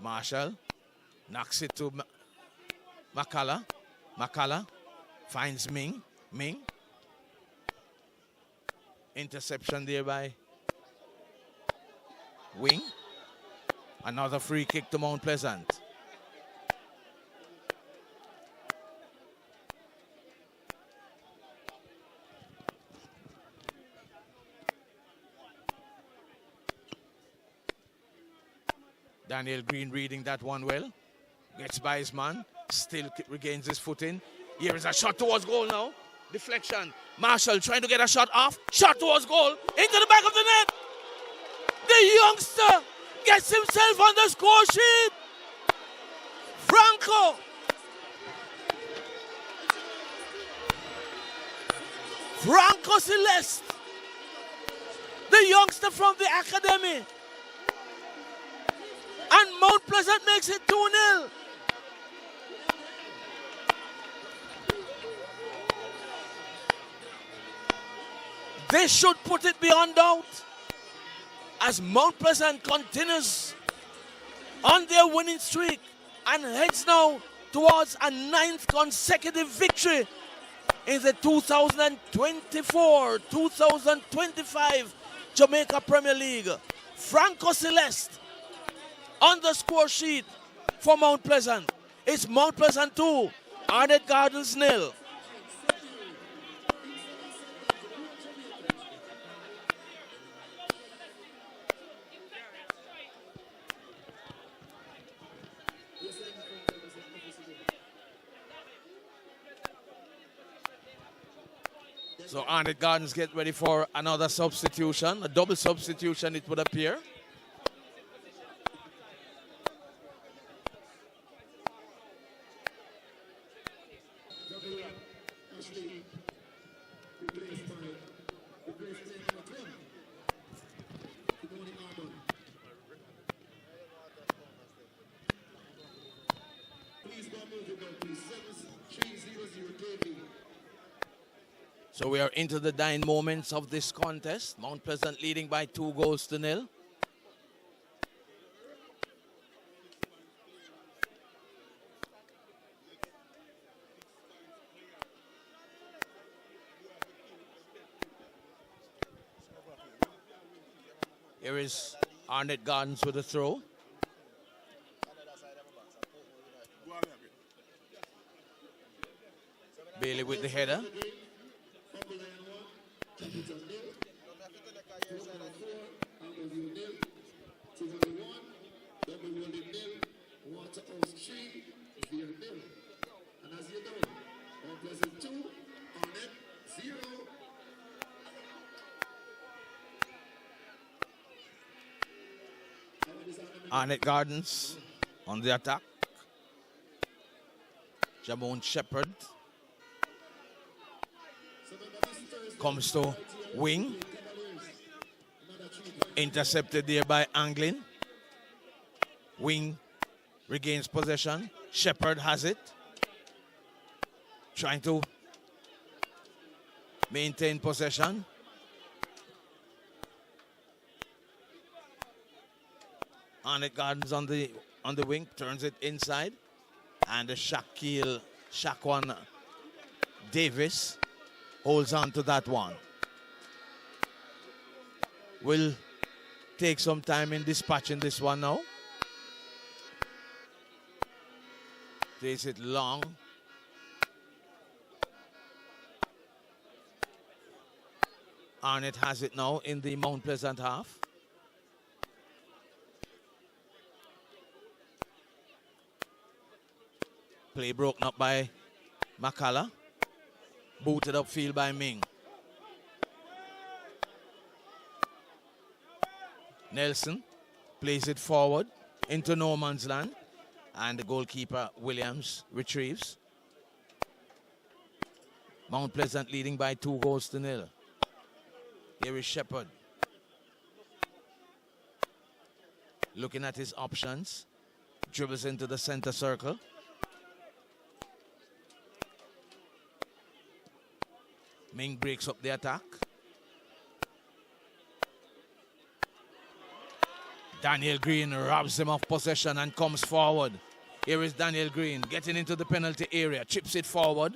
Marshall knocks it to Makala. Makala finds Ming. Ming. Interception there by Wing. Another free kick to Mount Pleasant. Daniel Green reading that one well. Gets by his man. Still regains his footing. Here is a shot towards goal now. Deflection. Marshall trying to get a shot off. Shot towards goal. Into the back of the net. The youngster gets himself on the score sheet. Franco. Franco Celeste. The youngster from the academy. And Mount Pleasant makes it 2-0. This should put it beyond doubt as Mount Pleasant continues on their winning streak and heads now towards a 9th consecutive victory in the 2024-2025 Jamaica Premier League. Franco Celeste on the score sheet for Mount Pleasant. It's Mount Pleasant 2, Arnett Gardens 0. So Arnett Gardens get ready for another substitution, a double substitution it would appear. So we are into the dying moments of this contest. Mount Pleasant leading by 2-0. Here is Arnett Gardens with a throw. Bailey with the header. Arnett Gardens on the attack. Jamon Shepherd comes to wing. Intercepted there by Anglin. Wing regains possession. Shepherd has it. Trying to maintain possession. Arnett Gardens on the wing, turns it inside. And the Shaquan Davis holds on to that one. Will take some time in dispatching this one now. Plays it long. Arnett has it now in the Mount Pleasant half. Play broken up by McCullough. Booted upfield by Ming. Nelson plays it forward into no man's land. And the goalkeeper, Williams, retrieves. Mount Pleasant leading by 2-0. Here is Shepherd. Looking at his options. Dribbles into the center circle. Ming breaks up the attack. Daniel Green robs him of possession and comes forward. Here is Daniel Green getting into the penalty area. Chips it forward.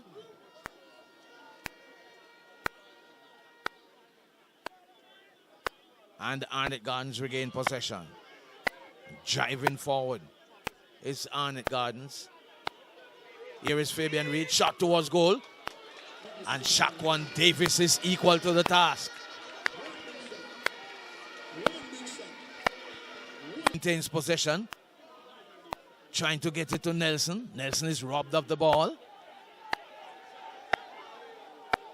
And Arnett Gardens regain possession. Driving forward is Arnett Gardens. Here is Fabian Reed. Shot towards goal. And Shaquan Davis is equal to the task. Maintains possession. Trying to get it to Nelson. Nelson is robbed of the ball.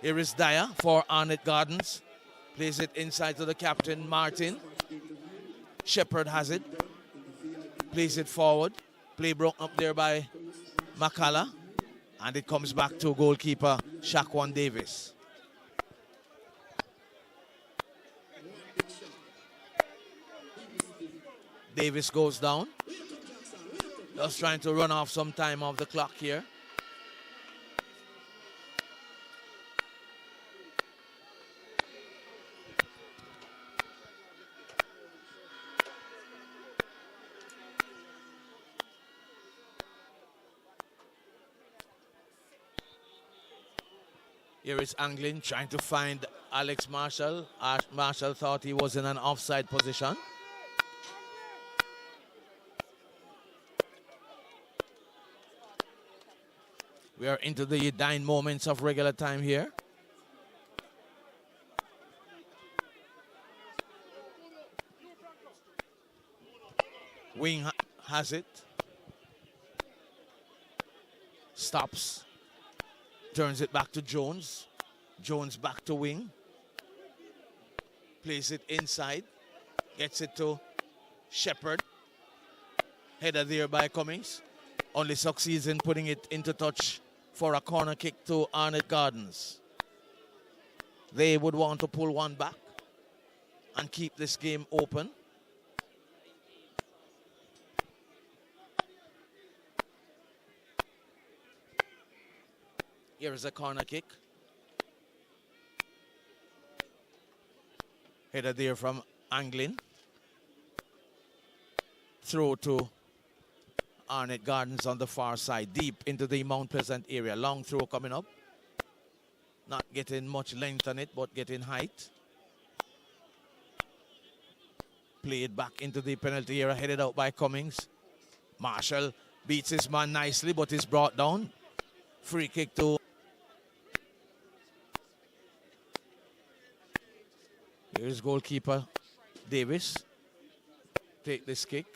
Here is Dyer for Arnett Gardens. Plays it inside to the captain, Martin. Shepherd has it. Plays it forward. Play broken up there by McCullough. And it comes back to goalkeeper Shaquan Davis. Davis goes down. Just trying to run off some time off the clock here. Here is Anglin trying to find Alex Marshall. Marshall thought he was in an offside position. We are into the 9 moments of regular time here. Wing has it. Stops. Turns it back to Jones. Jones back to Wing. Plays it inside. Gets it to Shepard. Header there by Cummings. Only succeeds in putting it into touch for a corner kick to Arnett Gardens. They would want to pull one back and keep this game open. Here is a corner kick. Header there from Anglin. Throw to Arnett Gardens on the far side, deep into the Mount Pleasant area. Long throw coming up. Not getting much length on it, but getting height. Played back into the penalty area, headed out by Cummings. Marshall beats his man nicely, but is brought down. Free kick to... Here's goalkeeper Davis. Take this kick.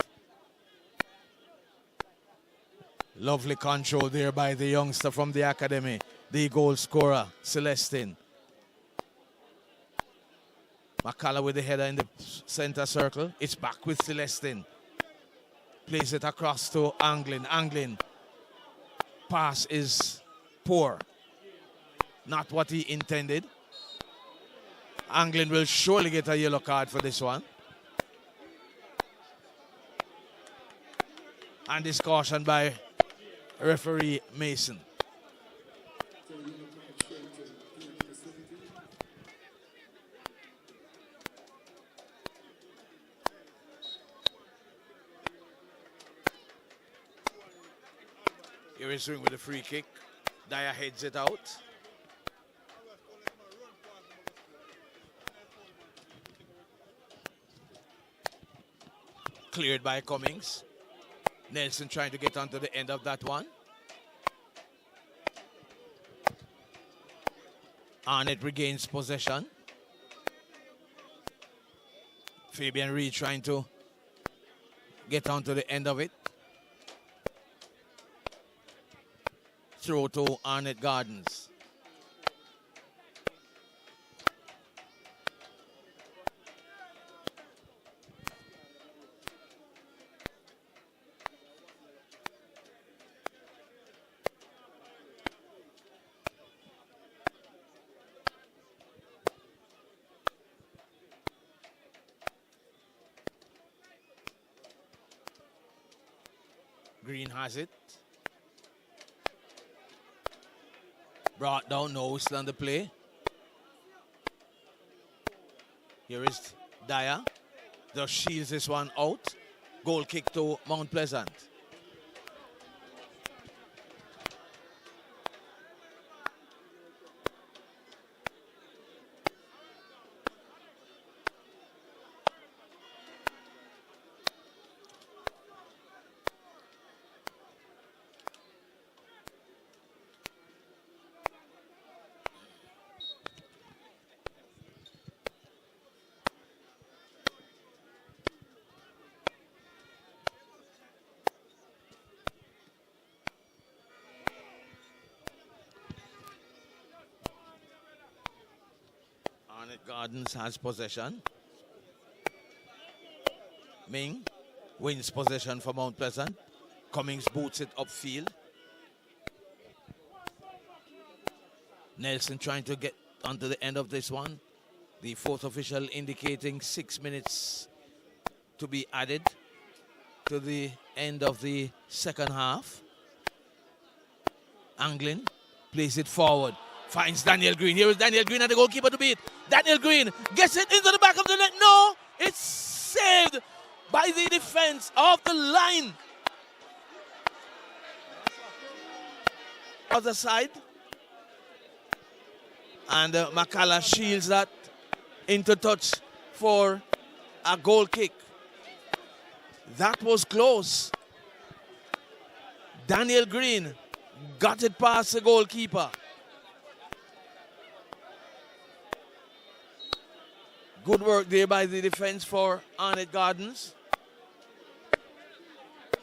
Lovely control there by the youngster from the academy. The goal scorer, Celestin. McCullough with the header in the center circle. It's back with Celestin. Plays it across to Anglin. Anglin. Pass is poor. Not what he intended. Anglin will surely get a yellow card for this one. And this caution by referee Mason. Here is Swing with a free kick. Dyer heads it out. Cleared by Cummings. Nelson trying to get onto the end of that one. Arnett regains possession. Fabian Reed trying to get onto the end of it. Throw to Arnett Gardens. Green has it. Brought down, no whistle on the play. Here is Dyer. Just shields this one out. Goal kick to Mount Pleasant. Arnett Gardens has possession. Ming wins possession for Mount Pleasant. Cummings boots it upfield. Nelson trying to get onto the end of this one. The fourth official indicating 6 minutes to be added to the end of the second half. Anglin plays it forward. Finds Daniel Green. Here is Daniel Green and the goalkeeper to beat. Daniel Green gets it into the back of the net. No! It's saved by the defense of the line. Other side. And Makala shields that into touch for a goal kick. That was close. Daniel Green got it past the goalkeeper. Good work there by the defense for Arnett Gardens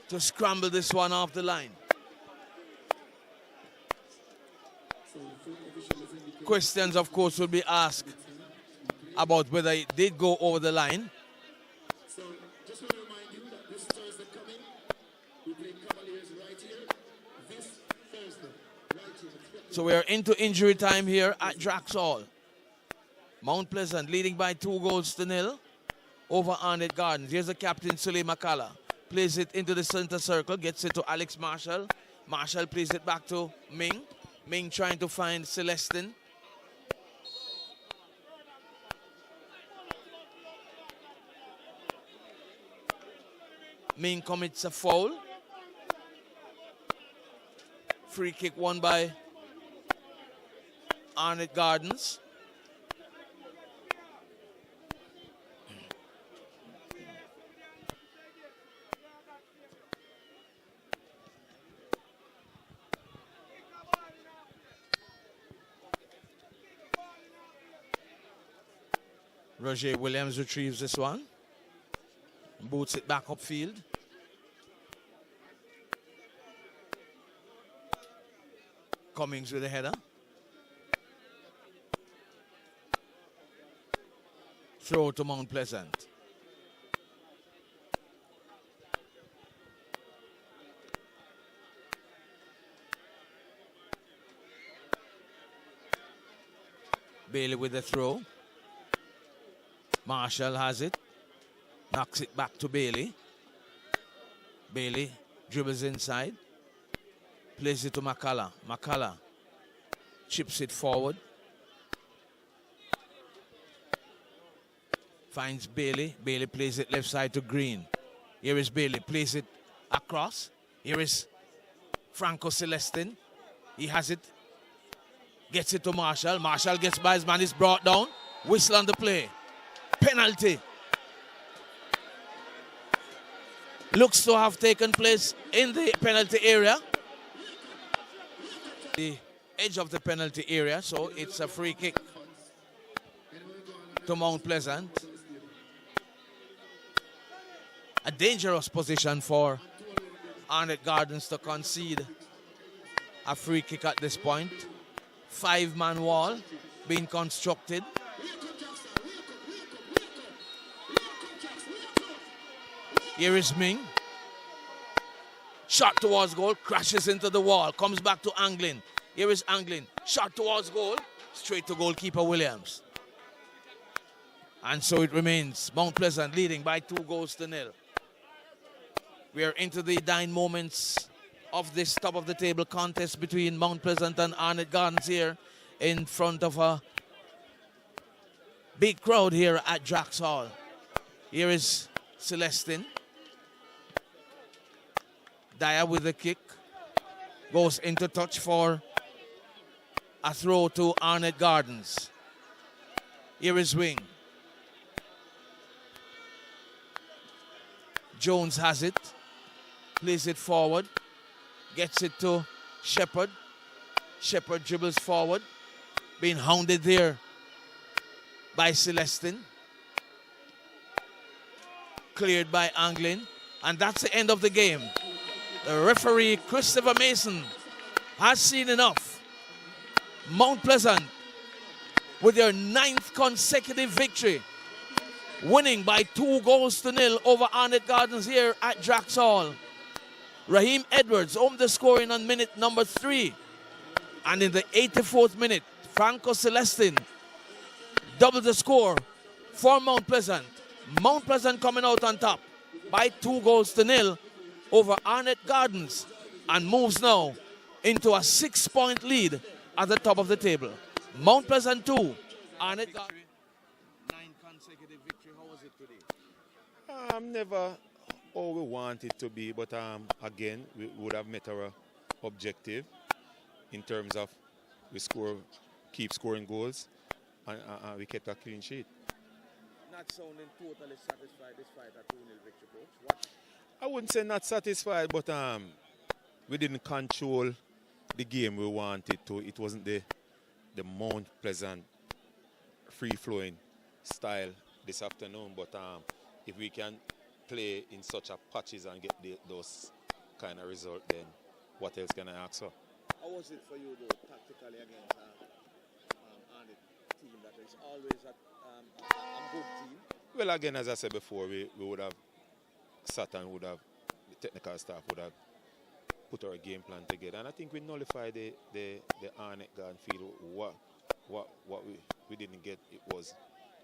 to scramble this one off the line. Questions, of course, will be asked about whether it did go over the line. So, just want to remind you that this Thursday coming, we play Cavaliers right here. This Thursday, right here. So we are into injury time here at Drax Hall. Mount Pleasant leading by 2-0 over Arnett Gardens. Here's the captain, Suley Makala. Plays it into the center circle, gets it to Alex Marshall. Marshall plays it back to Ming. Ming trying to find Celestin. Ming commits a foul. Free kick won by Arnett Gardens. Roger Williams retrieves this one. Boots it back upfield. Cummings with a header. Throw to Mount Pleasant. Bailey with the throw. Marshall has it. Knocks it back to Bailey. Bailey dribbles inside. Plays it to Makala. Makala chips it forward. Finds Bailey. Bailey plays it left side to Green. Here is Bailey. Plays it across. Here is Franco Celestin. He has it. Gets it to Marshall. Marshall gets by his man. Is brought down. Whistle on the play. Penalty. Looks to have taken place in the penalty area. The edge of the penalty area, so it's a free kick to Mount Pleasant. A dangerous position for Arnett Gardens to concede a free kick at this point. 5-man wall being constructed. Here is Ming. Shot towards goal, crashes into the wall, comes back to Anglin. Here is Anglin. Shot towards goal, straight to goalkeeper Williams. And so it remains. Mount Pleasant leading by 2-0. We are into the dying moments of this top of the table contest between Mount Pleasant and Arnett Gardens here in front of a big crowd here at Drax Hall. Here is Celestin. Dyer with the kick. Goes into touch for a throw to Arnett Gardens. Here is Wing. Jones has it. Plays it forward. Gets it to Shepard. Shepard dribbles forward. Being hounded there by Celestin. Cleared by Anglin. And that's the end of the game. The referee, Christopher Mason, has seen enough. Mount Pleasant, with their 9th consecutive victory, winning by 2-0 over Arnett Gardens here at Drax Hall. Raheem Edwards opened the scoring on minute number 3. And in the 84th minute, Franco Celestin doubled the score for Mount Pleasant. Mount Pleasant coming out on top, by 2-0 over Arnett Gardens and moves now into a 6-point lead at the top of the table. Mount Pleasant 2, Arnett Gardens. 9 consecutive victory. How was it today? Never all we want it to be, but again, we would have met our objective in terms of keep scoring goals, and we kept a clean sheet. Not sounding totally satisfied this fight at 2-0 victory, coach. What? I wouldn't say not satisfied, but we didn't control the game we wanted to. It wasn't the Mount Pleasant free-flowing style this afternoon, but if we can play in such a patches and get those kind of results, then what else can I ask for? How was it for you, though, tactically against Arnett team that is always a good team? Well, again, as I said before, we would have sat and the technical staff would have put our game plan together, and I think we nullified the Arnett Garden field. What we didn't get, it was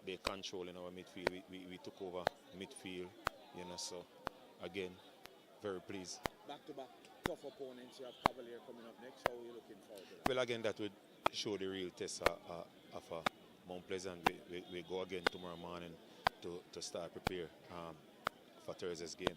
the control in our midfield. We took over midfield, so again, very pleased. Back-to-back tough opponents. You have Cavalier coming up next. How are you looking forward to that? Well, again, that would show the real test of Mount Pleasant. We go again tomorrow morning to start prepare for Thursday's game.